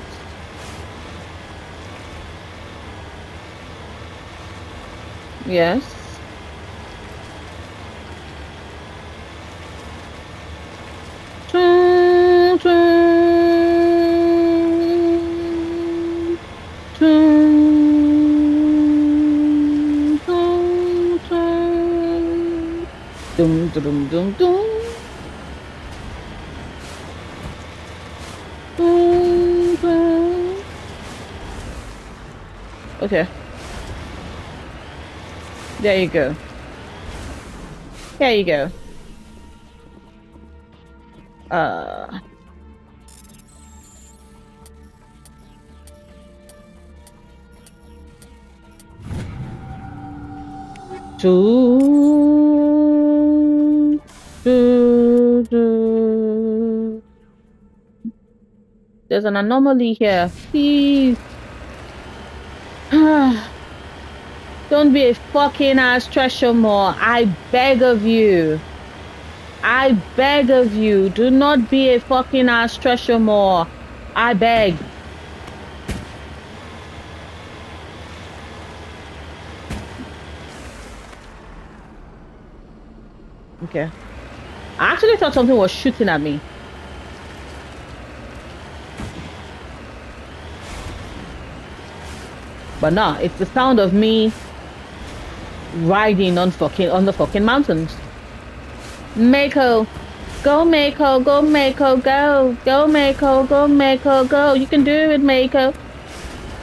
Yes. Dum dum dum dum. Okay. There you go. There you go. There's an anomaly here. Please. Don't be a fucking ass treasure more. I beg of you. I beg of you. Do not be a fucking ass treasure more. I beg. Okay. I actually thought something was shooting at me. But nah, it's the sound of me riding on the fucking mountains. Mako. Go Mako, go Mako, go. Go Mako, go Mako, go. You can do it, Mako.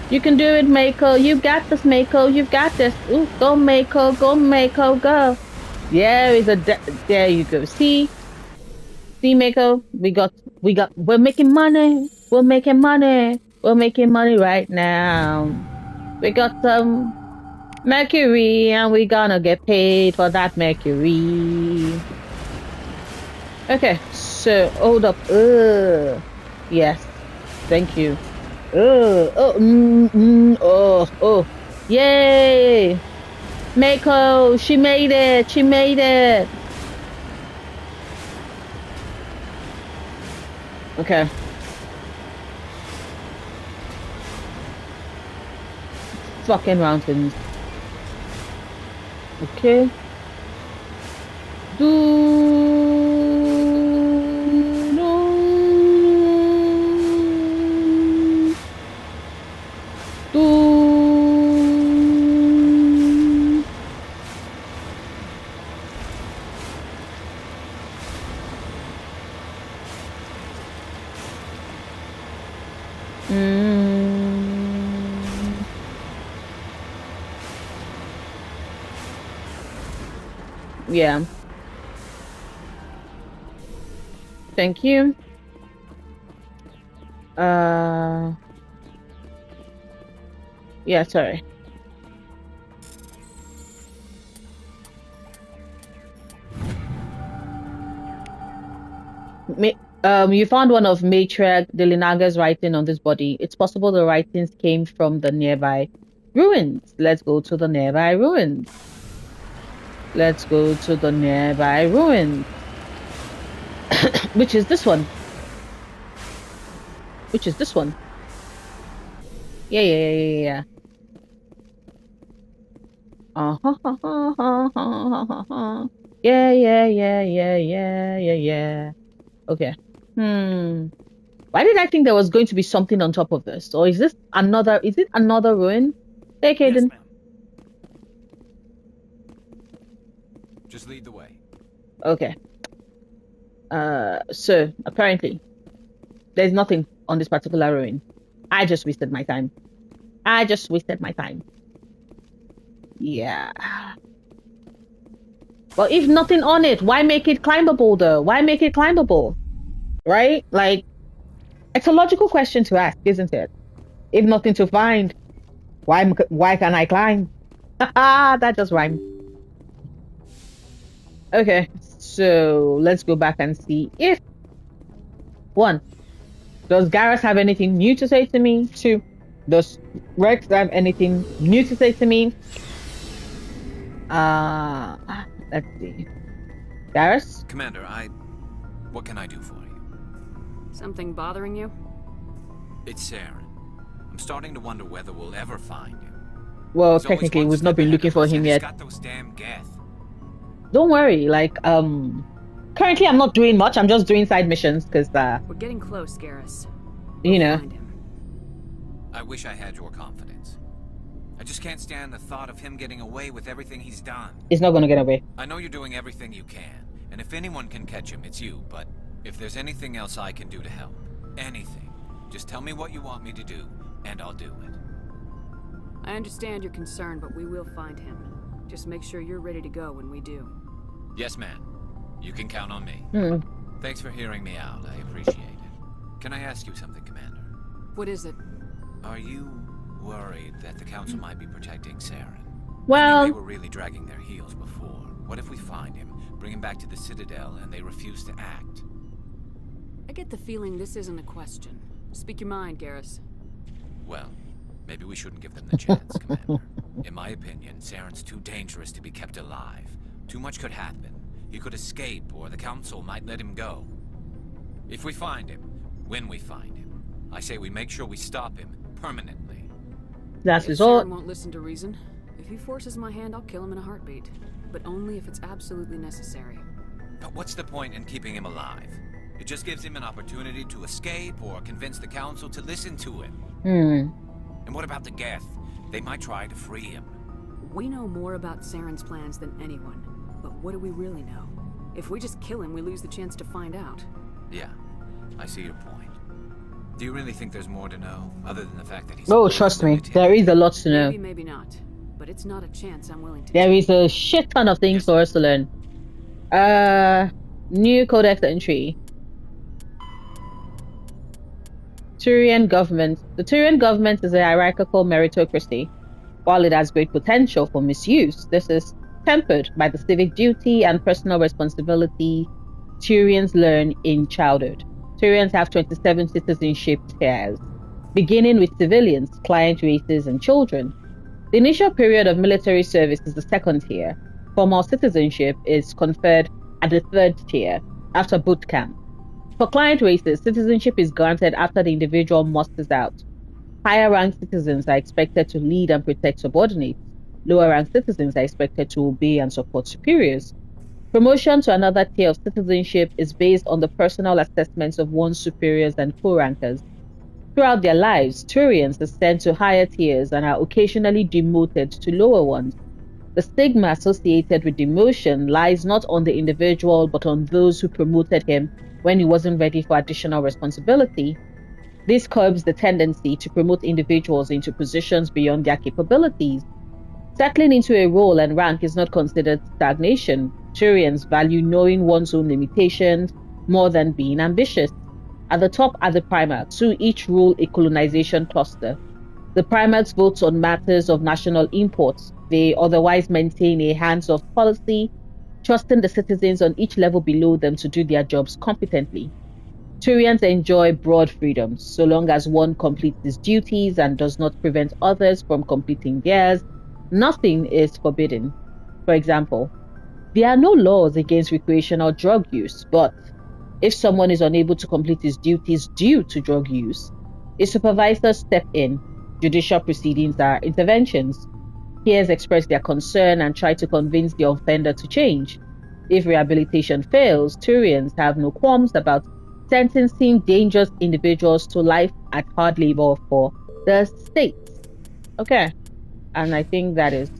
You can do it, Mako. You got this, Mako. You got this. Ooh, go Mako, go. Yeah, there you go. See, Mako. We're making money. We're making money right now. We got some mercury, and we're gonna get paid for that mercury. Okay, so hold up. Yes, thank you. Oh, yay! Mako, she made it. She made it. Okay. Fucking mountains. Okay. Do Yeah. Thank you. Yeah, sorry. You found one of Matriarch Delinaga's writing on this body. It's possible the writings came from the nearby ruins. Let's go to the nearby ruins. Let's go to the nearby ruins. Which is this one? Which is this one? Yeah. Yeah. Okay. Why did I think there was going to be something on top of this? Or is it another ruin? Hey, Caden. Yes, Just lead the way. Okay. So apparently there's nothing on this particular ruin. I just wasted my time. Yeah. But if nothing on it, why make it climbable though? Why make it climbable? Right? Like, it's a logical question to ask, isn't it? If nothing to find, why can't I climb? That just rhymed. Okay, so let's go back and see if 1. Does Garrus have anything new to say to me? 2. Does Wrex have anything new to say to me? Let's see. Garrus? Commander, what can I do for you? Something bothering you? It's Saren. I'm starting to wonder whether we'll ever find him. Well, technically, we've not been looking for him yet. He's got those damn Geth. Don't worry, like, currently I'm not doing much. I'm just doing side missions, because, we're getting close, Garrus. You know. I wish I had your confidence. I just can't stand the thought of him getting away with everything he's done. He's not gonna get away. I know you're doing everything you can, and if anyone can catch him, it's you, but if there's anything else I can do to help, anything, just tell me what you want me to do, and I'll do it. I understand your concern, but we will find him. Just make sure you're ready to go when we do. Yes, ma'am. You can count on me. Thanks for hearing me out. I appreciate it. Can I ask you something, Commander? What is it? Are you worried that the Council might be protecting Saren? Well, I mean, they were really dragging their heels before. What if we find him, bring him back to the Citadel, and they refuse to act? I get the feeling this isn't a question. Speak your mind, Garrus. Well, maybe we shouldn't give them the chance, Commander. In my opinion, Saren's too dangerous to be kept alive. Too much could happen. He could escape, or the Council might let him go. If we find him, when we find him, I say we make sure we stop him permanently. That's his all. Saren won't listen to reason. If he forces my hand, I'll kill him in a heartbeat. But only if it's absolutely necessary. But what's the point in keeping him alive? It just gives him an opportunity to escape or convince the Council to listen to him. And what about the Geth? They might try to free him. We know more about Saren's plans than anyone. But what do we really know? If we just kill him, we lose the chance to find out. Yeah, I see your point. Do you really think there's more to know, other than the fact that he's... Oh, trust me, there is a lot to know. Maybe, maybe not. But it's not a chance I'm willing to There take. is a shit ton of things for us to learn. New codex entry. Turian government. The Turian government is a hierarchical meritocracy. While it has great potential for misuse, this is tempered by the civic duty and personal responsibility Turians learn in childhood. Turians have 27 citizenship tiers, beginning with civilians, client races, and children. The initial period of military service is the second tier. Formal citizenship is conferred at the third tier, after boot camp. For client races, citizenship is granted after the individual musters out. Higher ranked citizens are expected to lead and protect subordinates. Lower ranked citizens are expected to obey and support superiors. Promotion to another tier of citizenship is based on the personal assessments of one's superiors and co-rankers. Throughout their lives, Turians ascend to higher tiers and are occasionally demoted to lower ones. The stigma associated with demotion lies not on the individual but on those who promoted him when he wasn't ready for additional responsibility. This curbs the tendency to promote individuals into positions beyond their capabilities. Settling into a role and rank is not considered stagnation. Turians value knowing one's own limitations more than being ambitious. At the top are the Primates, who each rule a colonization cluster. The Primates vote on matters of national import. They otherwise maintain a hands-off policy, trusting the citizens on each level below them to do their jobs competently. Turians enjoy broad freedoms, so long as one completes his duties and does not prevent others from completing theirs. Nothing is forbidden. For example, there are no laws against recreational drug use, but if someone is unable to complete his duties due to drug use, a supervisor steps in. Judicial proceedings are interventions. Peers express their concern and try to convince the offender to change. If rehabilitation fails, Turians have no qualms about sentencing dangerous individuals to life at hard labor for the state. Okay, and I think that is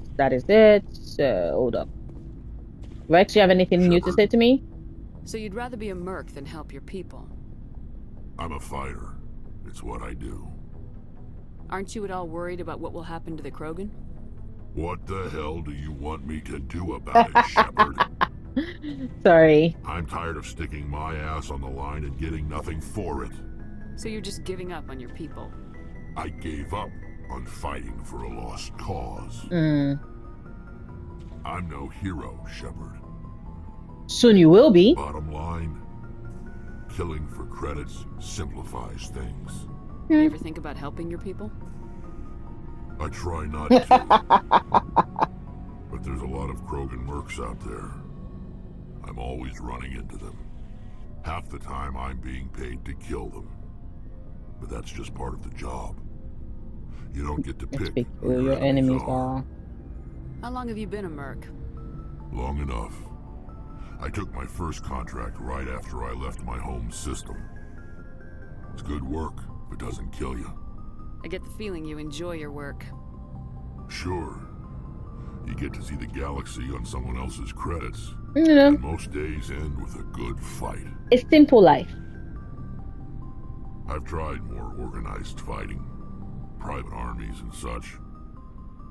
it. So hold up, Wrex, you have anything new to say to me? So you'd rather be a merc than help your people? I'm a fighter. It's what I do. Aren't you at all worried about what will happen to the Krogan? What the hell do you want me to do about it, Shepard? Sorry. I'm tired of sticking my ass on the line and getting nothing for it. So you're just giving up on your people? I gave up on fighting for a lost cause. I'm no hero, Shepard. Soon you will be. Bottom line, killing for credits simplifies things. You ever think about helping your people? I try not to. But there's a lot of Krogan mercs out there. I'm always running into them. Half the time I'm being paid to kill them. But that's just part of the job. You don't get to pick who your enemies are. How long have you been a merc? Long enough. I took my first contract right after I left my home system. It's good work if it doesn't kill you. I get the feeling you enjoy your work. Sure. You get to see the galaxy on someone else's credits. And most days end with a good fight. A simple life. I've tried more organized fighting. Private armies and such.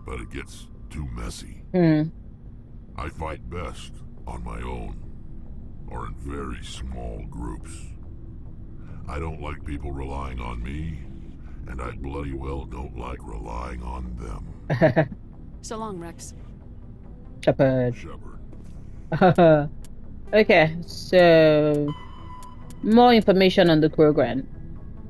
But it gets too messy. I fight best on my own. Or in very small groups. I don't like people relying on me. And I bloody well don't like relying on them. So long, Wrex. Shepard. Okay, so more information on the Krogan.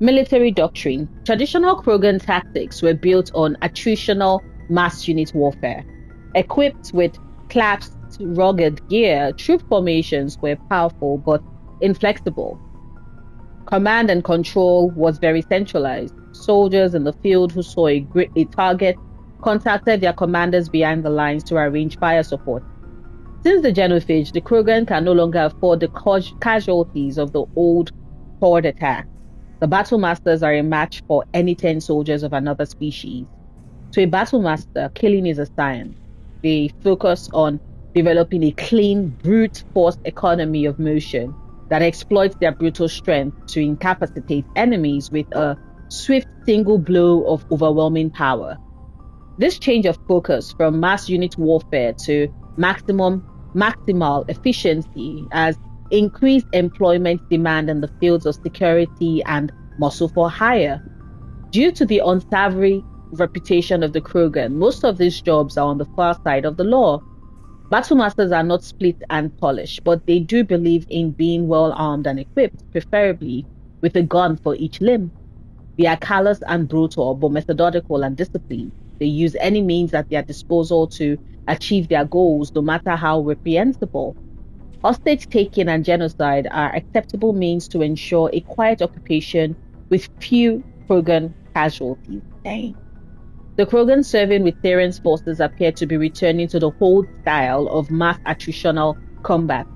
Military doctrine. Traditional Krogan tactics were built on attritional mass unit warfare. Equipped with collapsed, rugged gear, troop formations were powerful but inflexible. Command and control was very centralized. Soldiers in the field who saw a target contacted their commanders behind the lines to arrange fire support. Since the genophage, the Krogan can no longer afford the casualties of the old horde attacks. The battle masters are a match for any 10 soldiers of another species. To a battle master, killing is a science. They focus on developing a clean, brute force economy of motion that exploits their brutal strength to incapacitate enemies with a swift single blow of overwhelming power. This change of focus from mass unit warfare to maximal efficiency has increased employment demand in the fields of security and muscle for hire. Due to the unsavory reputation of the Krogan, most of these jobs are on the far side of the law. Battlemasters are not split and polished, but they do believe in being well armed and equipped, preferably with a gun for each limb. They are callous and brutal, but methodical and disciplined. They use any means at their disposal to achieve their goals, no matter how reprehensible. Hostage taking and genocide are acceptable means to ensure a quiet occupation with few Krogan casualties. Dang. The Krogan serving with Theron's forces appear to be returning to the old style of mass attritional combat.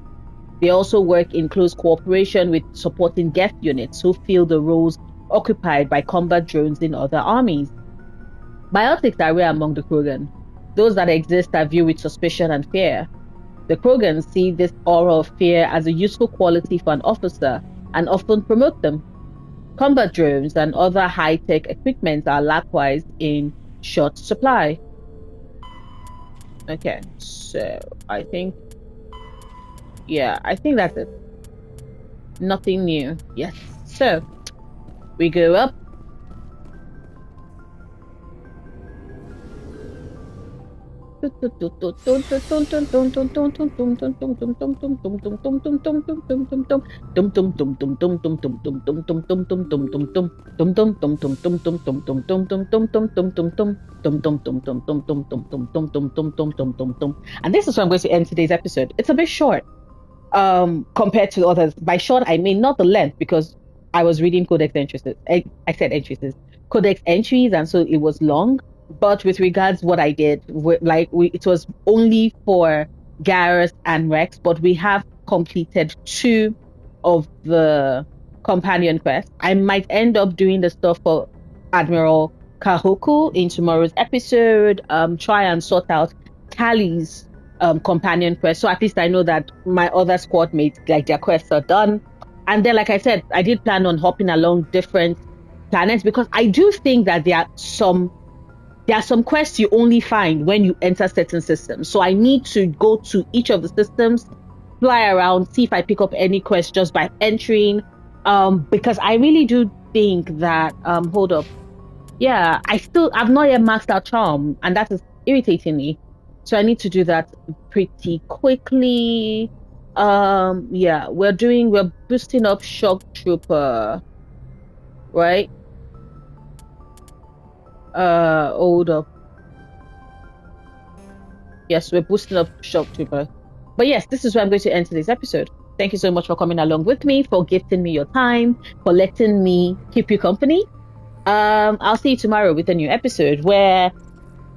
They also work in close cooperation with supporting Geth units who fill the roles occupied by combat drones in other armies. Biotics are rare among the Krogan. Those that exist are viewed with suspicion and fear. The Krogan see this aura of fear as a useful quality for an officer and often promote them. Combat drones and other high-tech equipment are likewise in short supply. Okay, so I think Yeah, I think that's it. Nothing new. Yes. So we go up. And this is where I'm going to end today's episode. It's a bit short compared to others. By short, I mean not the length, because I was reading codex entries. I said entries, codex entries, and so it was long. But with regards what I did, it was only for Garrus and Wrex, but we have completed 2 of the companion quests. I might end up doing the stuff for Admiral Kahoku in tomorrow's episode. Try and sort out Tally's companion quest, so at least I know that my other squad mates, like, their quests are done. And then, like I said, I did plan on hopping along different planets, because I do think that there are some quests you only find when you enter certain systems. So I need to go to each of the systems, fly around, see if I pick up any quests just by entering. Because I really do think that hold up. Yeah, I've not yet maxed out charm, and that is irritating me. So I need to do that pretty quickly. Yeah, we're boosting up Shock Trooper, right? Hold up. Yes, we're boosting up Shock Trooper. But yes, this is where I'm going to end today's episode. Thank you so much for coming along with me, for gifting me your time, for letting me keep you company. I'll see you tomorrow with a new episode where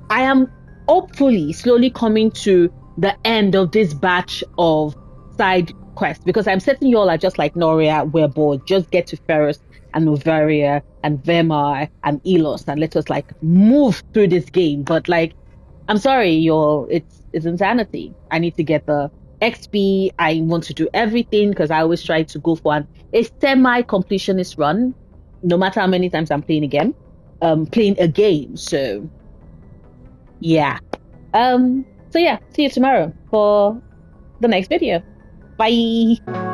I am hopefully slowly coming to the end of this batch of side quests, because I'm certain you all are just like Noria, we're bored. Just get to Ferris and Novaria and Vemar and Elos and let us like move through this game. But like, I'm sorry, y'all, it's insanity. I need to get the XP. I want to do everything because I always try to go for a semi-completionist run, no matter how many times I'm playing playing a game. So yeah. So yeah, see you tomorrow for the next video. Bye.